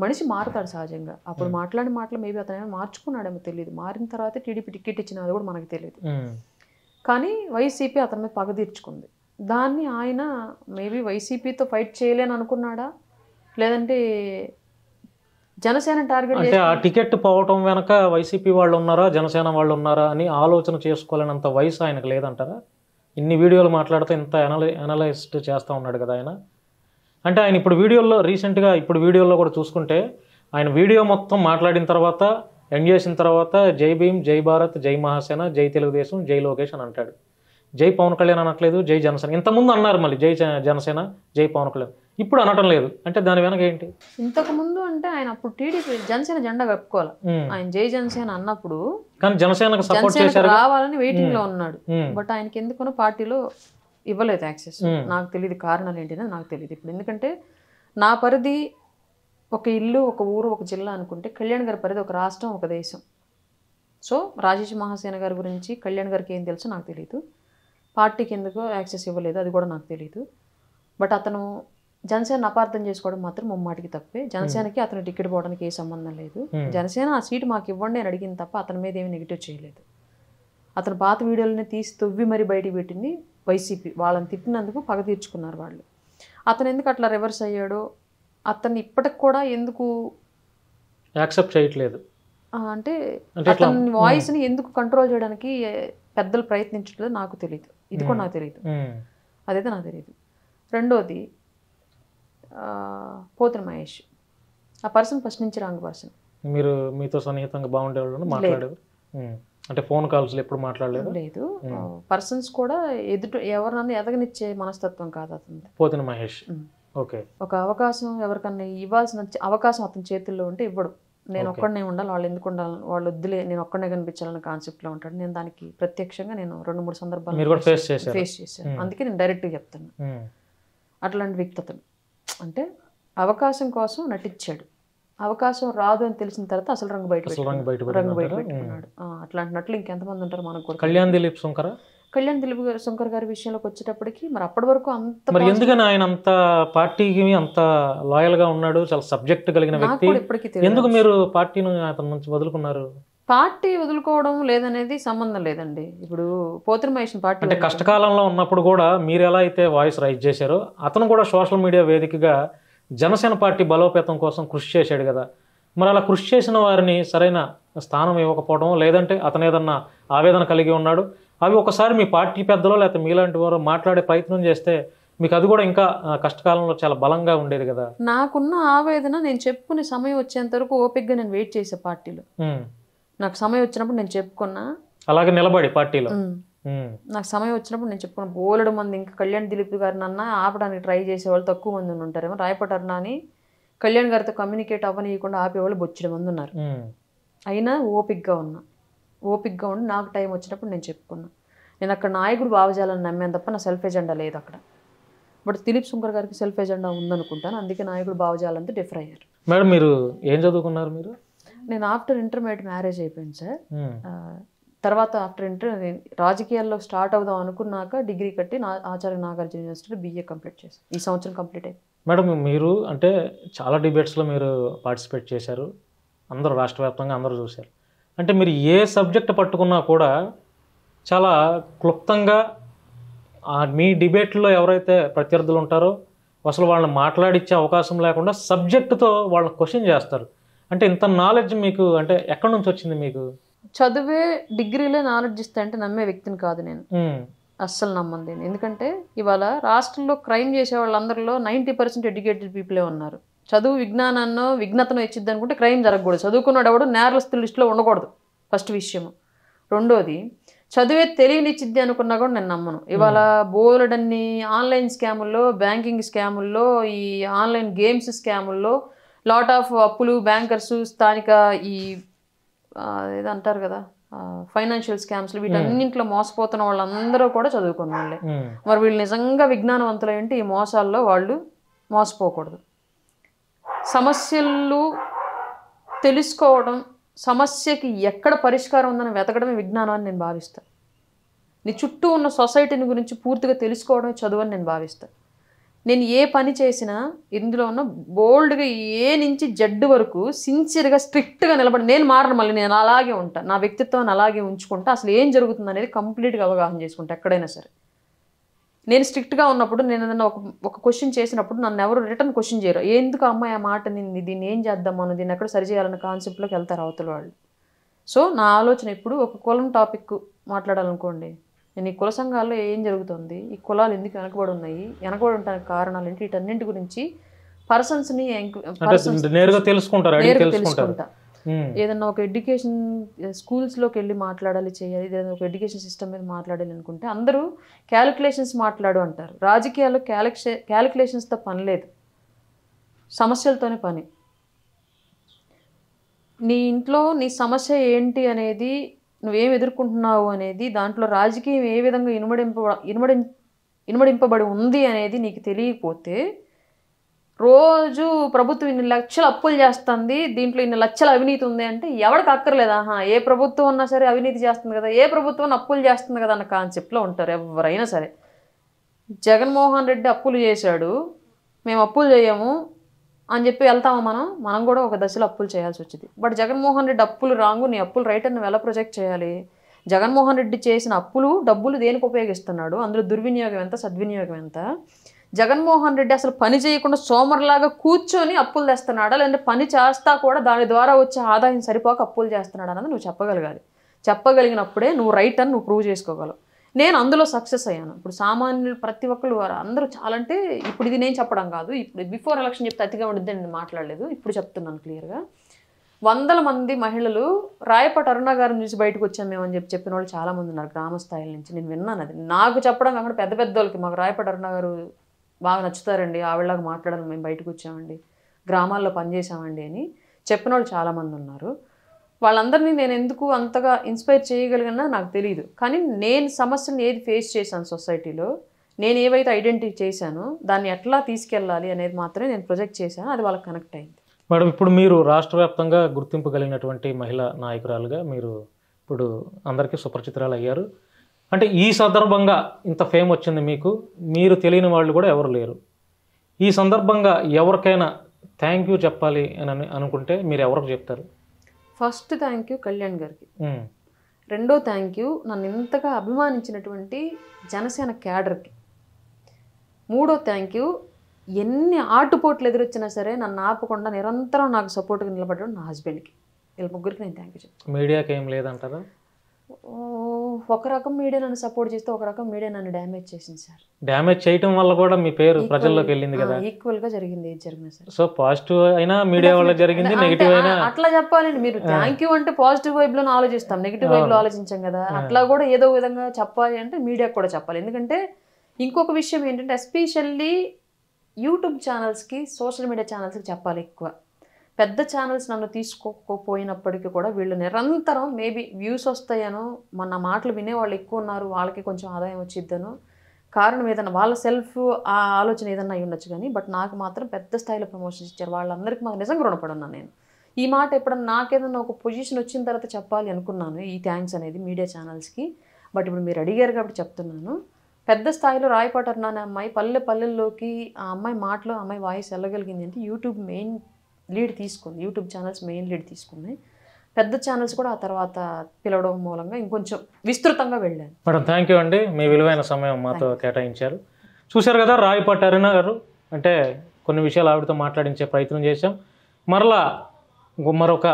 మనిషి మారుతాడు సహజంగా. అప్పుడు మాట్లాడిన మాటలు మేబీ అతను మార్చుకున్నాడేమో తెలియదు, మారిన తర్వాత టీడీపీ టికెట్ ఇచ్చిన అది కూడా మనకు తెలియదు. కానీ వైసీపీ అతని మీద పగ తీర్చుకుంది. దాన్ని ఆయన మేబీ వైసీపీతో ఫైట్ చేయలేని అనుకున్నాడా, లేదంటే జనసేన టార్గెట్ అంటే ఆ టికెట్ పోవటం వెనక వైసీపీ వాళ్ళు ఉన్నారా జనసేన వాళ్ళు ఉన్నారా అని ఆలోచన చేసుకోలేనంత వయసు ఆయనకు లేదంటారా? ఇన్ని వీడియోలు మాట్లాడితే ఇంత అనలైస్ట్ చేస్తూ ఉన్నాడు కదా ఆయన. అంటే ఆయన ఇప్పుడు వీడియోలో రీసెంట్గా వీడియోలో కూడా చూసుకుంటే ఆయన వీడియో మొత్తం మాట్లాడిన తర్వాత ఎండ్ చేసిన తర్వాత జై భీమ్, జై భారత్, జై మహాసేన, జై తెలుగుదేశం, జై లోకేష్ అని అంటాడు. జై పవన్ కళ్యాణ్ అనట్లేదు, జై జనసేన. ఇంతకుముందు అన్నారు మళ్ళీ జై జనసేన, జై పవన్ కళ్యాణ్, ఇప్పుడు అనటం లేదు. అంటే దాని వెనక ఏంటి? ఇంతకు ముందు అంటే ఆయన అప్పుడు టీడీపీ జనసేన జెండా కప్పుకోవాలి. ఆయన జై జనసేన అన్నప్పుడు కానీ జనసేనకు సపోర్ట్ చేశారు, రావాలని వెయిటింగ్ లో ఉన్నాడు. బట్ ఆయనకి ఎందుకునో పార్టీలో ఇవ్వలేదు యాక్సెస్. నాకు తెలియదు కారణాలు ఏంటనేది నాకు తెలియదు ఇప్పుడు. ఎందుకంటే నా పరిధి ఒక ఇల్లు, ఒక ఊరు, ఒక జిల్లా అనుకుంటే కళ్యాణ్ గారి పరిధి ఒక రాష్ట్రం, ఒక దేశం. సో రాజేష్ మహాసేన గారి గురించి కళ్యాణ్ గారికి ఏం తెలుసో నాకు తెలియదు. పార్టీకి ఎందుకో యాక్సెస్ ఇవ్వలేదు అది కూడా నాకు తెలియదు. బట్ అతను జనసేన అపార్థం చేసుకోవడం మాత్రం ముమ్మాటికి తప్పే. జనసేనకి అతను టికెట్ పోవడానికి ఏ సంబంధం లేదు. జనసేన ఆ సీటు మాకు ఇవ్వండి అని అడిగింది తప్ప అతని మీద ఏమి నెగిటివ్ చేయలేదు. అతను పాత వీడియోలని తీసి తొవ్వి మరి బయటికి పెట్టింది వైసీపీ. వాళ్ళని తిట్టినందుకు పగ తీర్చుకున్నారు వాళ్ళు. అతను ఎందుకు అట్లా రివర్స్ అయ్యాడో, అతన్ని ఇప్పటికి కూడా ఎందుకు యాక్సెప్ట్ చేయట్లేదు అంటే అతని వాయిస్ని ఎందుకు కంట్రోల్ చేయడానికి పెద్దలు ప్రయత్నించట్లేదు నాకు తెలియదు. ఇది కూడా నాకు తెలియదు, అదైతే నాకు తెలియదు. రెండోది పోతిన మహేష్, ఆ పర్సన్ ఫస్ట్ నుంచి రాంగ్ పర్సన్. మీరు మీతో సన్నిహితంగా బాగుండేవాళ్ళు మాట్లాడేవారు అంటే ఫోన్ కాల్స్ ఎప్పుడు మాట్లాడలేదు? లేదు. పర్సన్స్ కూడా ఎవరినన్నా ఎదగనిచ్చే మనస్తత్వం కాదు అతను. పోతిన మహేష్ ఓకే. ఒక అవకాశం ఎవరికన్నా ఇవ్వాల్సిన అవకాశం అతని చేతుల్లో ఉంటే ఇవ్వడు. నేను ఒక్కడనే ఉండాలి, వాళ్ళు ఎందుకు ఉండాలి, వాళ్ళు వద్దులే నేను ఒక్కడనే కనిపించాలన్న కాన్సెప్ట్లో ఉంటాడు. నేను దానికి ప్రత్యక్షంగా నేను 2-3 సందర్భాలు ఫేస్ చేశాను. అందుకే నేను డైరెక్ట్గా చెప్తాను. అట్లాంటి వ్యక్తి అతను. అంటే అవకాశం కోసం నటించాడు, అవకాశం రాదు అని తెలిసిన తర్వాత అసలు రంగు బయట పెట్టుకున్నాడు. అట్లాంటి నటులు ఇంకెంతమంది ఉంటారు మనకు కూడా. కళ్యాణ్ దిలీప్ శంకర్ గారి విషయంలోకి వచ్చేటప్పటికి మరి అప్పటి వరకు అంత మరి ఎందుకని ఆయన అంత పార్టీకి అంత లాయల్ గా ఉన్నాడు, చాలా సబ్జెక్ట్ కలిగిన వ్యక్తి, ఎందుకు మీరు పార్టీని అతని నుంచి వదులుకున్నారు? పార్టీ వదులుకోవడం లేదనేది సంబంధం లేదండి. ఇప్పుడు పోతిన మహేష్ పార్టీ అంటే కష్టకాలంలో ఉన్నప్పుడు కూడా మీరు ఎలా అయితే వాయిస్ రైజ్ చేశారో అతను కూడా సోషల్ మీడియా వేదికగా జనసేన పార్టీ బలోపేతం కోసం కృషి చేశాడు కదా. మరి అలా కృషి చేసిన వారిని సరైన స్థానం ఇవ్వకపోవడం, లేదంటే అతను ఏదన్నా ఆవేదన కలిగి ఉన్నాడు, అవి ఒకసారి మీ పార్టీ పెద్దలో లేకపోతే మీలాంటి వారు మాట్లాడే ప్రయత్నం చేస్తే మీకు అది కూడా ఇంకా కష్టకాలంలో చాలా బలంగా ఉండేది కదా. నాకున్న ఆవేదన నేను చెప్పుకునే సమయం వచ్చేంత వరకు ఓపికగా నేను వెయిట్ చేసే పార్టీలో. నాకు సమయం వచ్చినప్పుడు నేను చెప్పుకున్నా, అలాగే నిలబడి పార్టీలో నాకు సమయం వచ్చినప్పుడు నేను చెప్పుకున్నా. బోలెడు మంది ఇంకా కళ్యాణ్ దిలీప్ గారిని అన్న ఆపడానికి ట్రై చేసేవాళ్ళు తక్కువ మంది ఉంటారేమో. రాయపటి అరుణ అని కళ్యాణ్ గారితో కమ్యూనికేట్ అవ్వనీయకుండా ఆపేవాళ్ళు బొచ్చెడు మంది ఉన్నారు. అయినా ఓపిక్గా ఉండి నాకు టైం వచ్చినప్పుడు నేను చెప్పుకున్నా. నేను అక్కడ నాయకుడు భావజాలను నమ్మాను తప్ప నా సెల్ఫ్ ఎజెండా లేదు అక్కడ. బట్ దిలీప్ శంకర్ గారికి సెల్ఫ్ ఎజెండా ఉందనుకుంటాను, అందుకే నాయకుడు భావజాలంతా డిఫర్ అయ్యారు. మేడం మీరు ఏం చదువుకున్నారు? మీరు నేను ఆఫ్టర్ ఇంటర్మీడియట్ మ్యారేజ్ అయిపోయింది సార్. తర్వాత ఆఫ్టర్ రాజకీయాల్లో స్టార్ట్ అవుదాం అనుకున్నాక డిగ్రీ కట్టి Acharya Nagarjuna university BA complete చేశాను. ఈ సంవత్సరం కంప్లీట్ అయింది. మేడం మీరు అంటే చాలా డిబేట్స్లో మీరు పార్టిసిపేట్ చేశారు, అందరూ రాష్ట్ర వ్యాప్తంగా అందరూ చూశారు. అంటే మీరు ఏ సబ్జెక్ట్ పట్టుకున్నా కూడా చాలా క్లుప్తంగా మీ డిబేట్లో ఎవరైతే ప్రత్యర్థులు ఉంటారో అసలు వాళ్ళని మాట్లాడించే అవకాశం లేకుండా సబ్జెక్టుతో వాళ్ళని క్వశ్చన్ చేస్తారు. అంటే ఇంత నాలెడ్జ్ మీకు అంటే ఎక్కడి నుంచి వచ్చింది? మీకు చదువే డిగ్రీలే నాలెడ్జ్ ఇస్తా అంటే నమ్మే వ్యక్తిని కాదు నేను, అస్సలు నమ్మంది. ఎందుకంటే ఇవాళ రాష్ట్రంలో క్రైమ్ చేసే వాళ్ళందరిలో 90% ఎడ్యుకేటెడ్ పీపులే ఉన్నారు. చదువు విజ్ఞానాన్నో విఘ్నతను ఇచ్చిద్ది అనుకుంటే క్రైమ్ జరగకూడదు. చదువుకున్నాడు ఎవడు నేరస్తుల లిస్టులో ఉండకూడదు, ఫస్ట్ విషయం. రెండోది చదువే తెలియనిచ్చిద్ది అనుకున్నా కూడా నేను నమ్మను. ఇవాళ బోలెడన్ని ఆన్లైన్ స్కాముల్లో, బ్యాంకింగ్ స్కాముల్లో, ఈ ఆన్లైన్ గేమ్స్ స్కాముల్లో లాట్ ఆఫ్ అప్పులు, బ్యాంకర్స్, స్థానిక ఈ ఏదో అంటారు కదా ఫైనాన్షియల్ స్కామ్స్లో, వీటన్నింటిలో మోసపోతున్న వాళ్ళందరూ కూడా చదువుకున్న వాళ్ళే. మరి వీళ్ళు నిజంగా విజ్ఞానవంతులు ఏంటి ఈ మోసాల్లో వాళ్ళు మోసపోకూడదు. సమస్యలు తెలుసుకోవడం, సమస్యకి ఎక్కడ పరిష్కారం ఉందని వెతకడమే విజ్ఞానం అని నేను భావిస్తాను. నీ చుట్టూ ఉన్న సొసైటీని గురించి పూర్తిగా తెలుసుకోవడమే చదువు అని నేను భావిస్తాను. నేను ఏ పని చేసినా ఇందులో ఉన్న బోల్డ్గా ఏ నుంచి జడ్డు వరకు సిన్సియర్గా స్ట్రిక్ట్గా నిలబడి నేను మారను, మళ్ళీ నేను అలాగే ఉంటాను, నా వ్యక్తిత్వాన్ని అలాగే ఉంచుకుంటా, అసలు ఏం జరుగుతుంది అనేది కంప్లీట్గా అవగాహన చేసుకుంటా. ఎక్కడైనా సరే నేను స్ట్రిక్ట్గా ఉన్నప్పుడు నేను ఏదైనా ఒక క్వశ్చన్ చేసినప్పుడు నన్ను ఎవరు రిటర్న్ క్వశ్చన్ చేయరు. ఎందుకు అమ్మాయి ఆ మాట నింది, దీన్ని ఏం చేద్దాం మనం, దీన్ని ఎక్కడ సరి చేయాలన్న కాన్సెప్ట్లోకి వెళ్తారు అవతల వాళ్ళు. సో నా ఆలోచన ఎప్పుడు ఒక కులం టాపిక్ మాట్లాడాలనుకోండి, నేను ఈ కుల సంఘాల్లో ఏం జరుగుతుంది, ఈ కులాలు ఎందుకు వెనకబడి ఉన్నాయి, వెనకబడి ఉండడానికి కారణాలు ఏంటి, వీటన్నింటి గురించి పర్సన్స్ని నేరుగా తెలుసుకుంటా. ఏదన్నా ఒక ఎడ్యుకేషన్ స్కూల్స్లోకి వెళ్ళి మాట్లాడాలి చేయాలి, ఏదైనా ఒక ఎడ్యుకేషన్ సిస్టమ్ మీద మాట్లాడాలి అనుకుంటే అందరూ క్యాలిక్యులేషన్స్ మాట్లాడు అంటారు. రాజకీయాల్లో క్యాలిక్యులేషన్స్తో పని లేదు, సమస్యలతోనే పని. నీ ఇంట్లో నీ సమస్య ఏంటి అనేది, నువ్వేం ఎదుర్కొంటున్నావు అనేది, దాంట్లో రాజకీయం ఏ విధంగా ఇనుమడింపబడి ఉంది అనేది నీకు తెలియకపోతే, రోజు ప్రభుత్వం ఇన్ని లక్షల అప్పులు చేస్తుంది, దీంట్లో ఇన్ని లక్షల అవినీతి ఉంది అంటే ఎవరికి అక్కర్లేదు. ఏ ప్రభుత్వం ఉన్నా సరే అవినీతి చేస్తుంది కదా, ఏ ప్రభుత్వం అప్పులు చేస్తుంది కదా అన్న కాన్సెప్ట్లో ఉంటారు ఎవరైనా సరే. జగన్మోహన్ రెడ్డి అప్పులు చేశాడు, మేము అప్పులు చేయము అని చెప్పి వెళ్తామా? మనం కూడా ఒక దశలో అప్పులు చేయాల్సి వచ్చింది. బట్ జగన్మోహన్ రెడ్డి అప్పులు రాంగు, నీ అప్పులు రైట్ అని నువ్వు ఎలా ప్రొజెక్ట్ చేయాలి? జగన్మోహన్ రెడ్డి చేసిన డబ్బులు దేనికి ఉపయోగిస్తున్నాడు, అందులో దుర్వినియోగం ఎంత, సద్వినియోగం ఎంత? జగన్మోహన్ రెడ్డి అసలు పని చేయకుండా సోమర్లాగా కూర్చొని అప్పులు తెస్తున్నాడా, లేదంటే పని చేస్తా కూడా దాని ద్వారా వచ్చే ఆదాయం సరిపోక అప్పులు చేస్తున్నాడు అన్నది నువ్వు చెప్పగలగాలి. చెప్పగలిగినప్పుడే నువ్వు రైట్ అని నువ్వు ప్రూవ్ చేసుకోగలవు. నేను అందులో సక్సెస్ అయ్యాను. ఇప్పుడు సామాన్యులు ప్రతి ఒక్కరు అందరూ చాలా, అంటే ఇప్పుడు ఇది నేను చెప్పడం కాదు, ఇప్పుడు బిఫోర్ ఎలక్షన్ చెప్తే అతిగా ఉండిద్ది నేను మాట్లాడలేదు, ఇప్పుడు చెప్తున్నాను క్లియర్గా. 100 మంది మహిళలు రాయపాటి అరుణ గారిని చూసి బయటకు వచ్చాం మేము అని చెప్పిన వాళ్ళు చాలామంది ఉన్నారు గ్రామ స్థాయిల నుంచి. నేను విన్నాను అది. నాకు చెప్పడం కాకుండా పెద్ద పెద్ద వాళ్ళకి, మాకు రాయపాటి అరుణ గారు బాగా నచ్చుతారండి, ఆవిడలాగా మాట్లాడాలి, మేము బయటకు వచ్చామండి, గ్రామాల్లో పనిచేసామండి అని చెప్పిన వాళ్ళు చాలామంది ఉన్నారు. వాళ్ళందరినీ నేను ఎందుకు అంతగా ఇన్స్పైర్ చేయగలిగినా నాకు తెలియదు. కానీ నేను సమస్యను ఏది ఫేస్ చేశాను సొసైటీలో, నేను ఏవైతే ఐడెంటిఫై చేశానో దాన్ని ఎట్లా తీసుకెళ్ళాలి అనేది మాత్రమే నేను ప్రొజెక్ట్ చేశాను. అది వాళ్ళకి కనెక్ట్ అయింది. మేడం, ఇప్పుడు మీరు రాష్ట్ర వ్యాప్తంగా గుర్తింపు కలిగినటువంటి మహిళా నాయకురాలుగా మీరు ఇప్పుడు అందరికీ సుపరిచితురాలు అయ్యారు. అంటే ఈ సందర్భంగా ఇంత ఫేమ్ వచ్చింది మీకు, మీరు తెలియని వాళ్ళు కూడా ఎవరు లేరు. ఈ సందర్భంగా ఎవరికైనా థ్యాంక్ యూ చెప్పాలి అని అనుకుంటే మీరు ఎవరికి చెప్తారు? ఫస్ట్ థ్యాంక్ యూ కళ్యాణ్ గారికి. రెండో థ్యాంక్ యూ నన్ను ఇంతగా అభిమానించినటువంటి జనసేన క్యాడర్కి. మూడో థ్యాంక్ యూ ఎన్ని ఆటుపోట్లు ఎదురొచ్చినా సరే నన్ను ఆపకుండా నిరంతరం నాకు సపోర్ట్గా నిలబడ్డాడు నా హస్బెండ్కి. వీళ్ళ ముగ్గురికి నేను థ్యాంక్ యూ చెప్తాను. మీడియాకి ఏం లేదంటారా? ఒక రకం మీడియా నన్ను సపోర్ట్ చేస్తే ఒక రకం మీడియా నన్ను డ్యామేజ్ చేసింది సార్. డ్యామేజ్ చేయడం వల్ల కూడా మీ పేరు ప్రజల్లోకి వెళ్ళింది కదా. ఈక్వల్గా జరిగింది ఏది జరిగినా సరే. సో పాజిటివ్ అయినా మీడియా వల్ల జరిగింది, నెగిటివ్ అయినా అట్లా చెప్పాలండి. మీరు థ్యాంక్ యూ అంటే పాజిటివ్ వైబ్లో ఆలోచిస్తాం, నెగిటివ్ వైబ్లో ఆలోచించాం కదా. అట్లా కూడా ఏదో విధంగా చెప్పాలి అంటే మీడియాకు కూడా చెప్పాలి. ఎందుకంటే ఇంకొక విషయం ఏంటంటే ఎస్పెషల్లీ యూట్యూబ్ ఛానల్స్కి, సోషల్ మీడియా ఛానల్స్కి చెప్పాలి ఎక్కువ. పెద్ద ఛానల్స్ నన్ను తీసుకోకపోయినప్పటికీ కూడా వీళ్ళు నిరంతరం మేబీ వ్యూస్ వస్తాయనో, మన మాటలు వినేవాళ్ళు ఎక్కువ ఉన్నారు, వాళ్ళకి కొంచెం ఆదాయం వచ్చిద్దనో, కారణం ఏదన్నా వాళ్ళ సెల్ఫ్ ఆ ఆలోచన ఏదన్నా అయి ఉండొచ్చు. కానీ బట్ నాకు మాత్రం పెద్ద స్థాయిలో ప్రమోషన్స్ ఇచ్చారు. వాళ్ళందరికీ మాకు నిజంగా రుణపడున్నాను నేను. ఈ మాట ఎప్పుడన్నా నాకేదన్నా ఒక పొజిషన్ వచ్చిన తర్వాత చెప్పాలి అనుకున్నాను ఈ థ్యాంక్స్ అనేది మీడియా ఛానల్స్కి. బట్ ఇప్పుడు మీరు అడిగారు కాబట్టి చెప్తున్నాను. పెద్ద స్థాయిలో రాయపాటి అరుణ అనే అమ్మాయి పల్లెల్లోకి ఆ అమ్మాయి మాటలో అమ్మాయి వాయిస్ వెళ్ళగలిగింది అంటే యూట్యూబ్ మెయిన్ లీడ్ తీసుకుంది. యూట్యూబ్ ఛానల్స్ మెయిన్ లీడ్ తీసుకున్నాయి. పెద్ద ఛానల్స్ కూడా ఆ తర్వాత పిలవడం మూలంగా ఇంకొంచెం విస్తృతంగా వెళ్ళాను. మేడం, థ్యాంక్ యూ అండి, మీ విలువైన సమయం మాతో కేటాయించారు. చూశారు కదా రాయపాటి అరుణ గారు, అంటే కొన్ని విషయాలు ఆవిడతో మాట్లాడించే ప్రయత్నం చేశాం. మరొక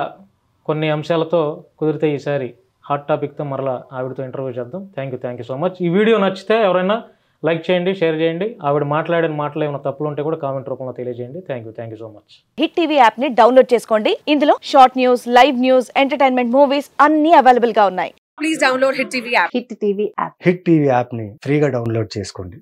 కొన్ని అంశాలతో కుదిరితే ఈసారి హాట్ టాపిక్తో మరలా ఆవిడతో ఇంటర్వ్యూ చేద్దాం. Thank you so much. ఈ వీడియో నచ్చితే ఎవరైనా లైక్ చేయండి, షేర్ చేయండి. ఆవిడ మాట్లాడిన మాటలు ఏమైనా తప్పులు ఉంటే కూడా కామెంట్ రూపంలో తెలియజేయండి. Thank you so much. Hit TV app ని డౌన్లోడ్ చేసుకోండి. ఇందులో short news, live news, entertainment movies అన్ని అవైలబుల్ గా ఉన్నాయి. Please download hit TV app. Hit TV app ని ఫ్రీగా డౌన్లోడ్ చేసుకోండి.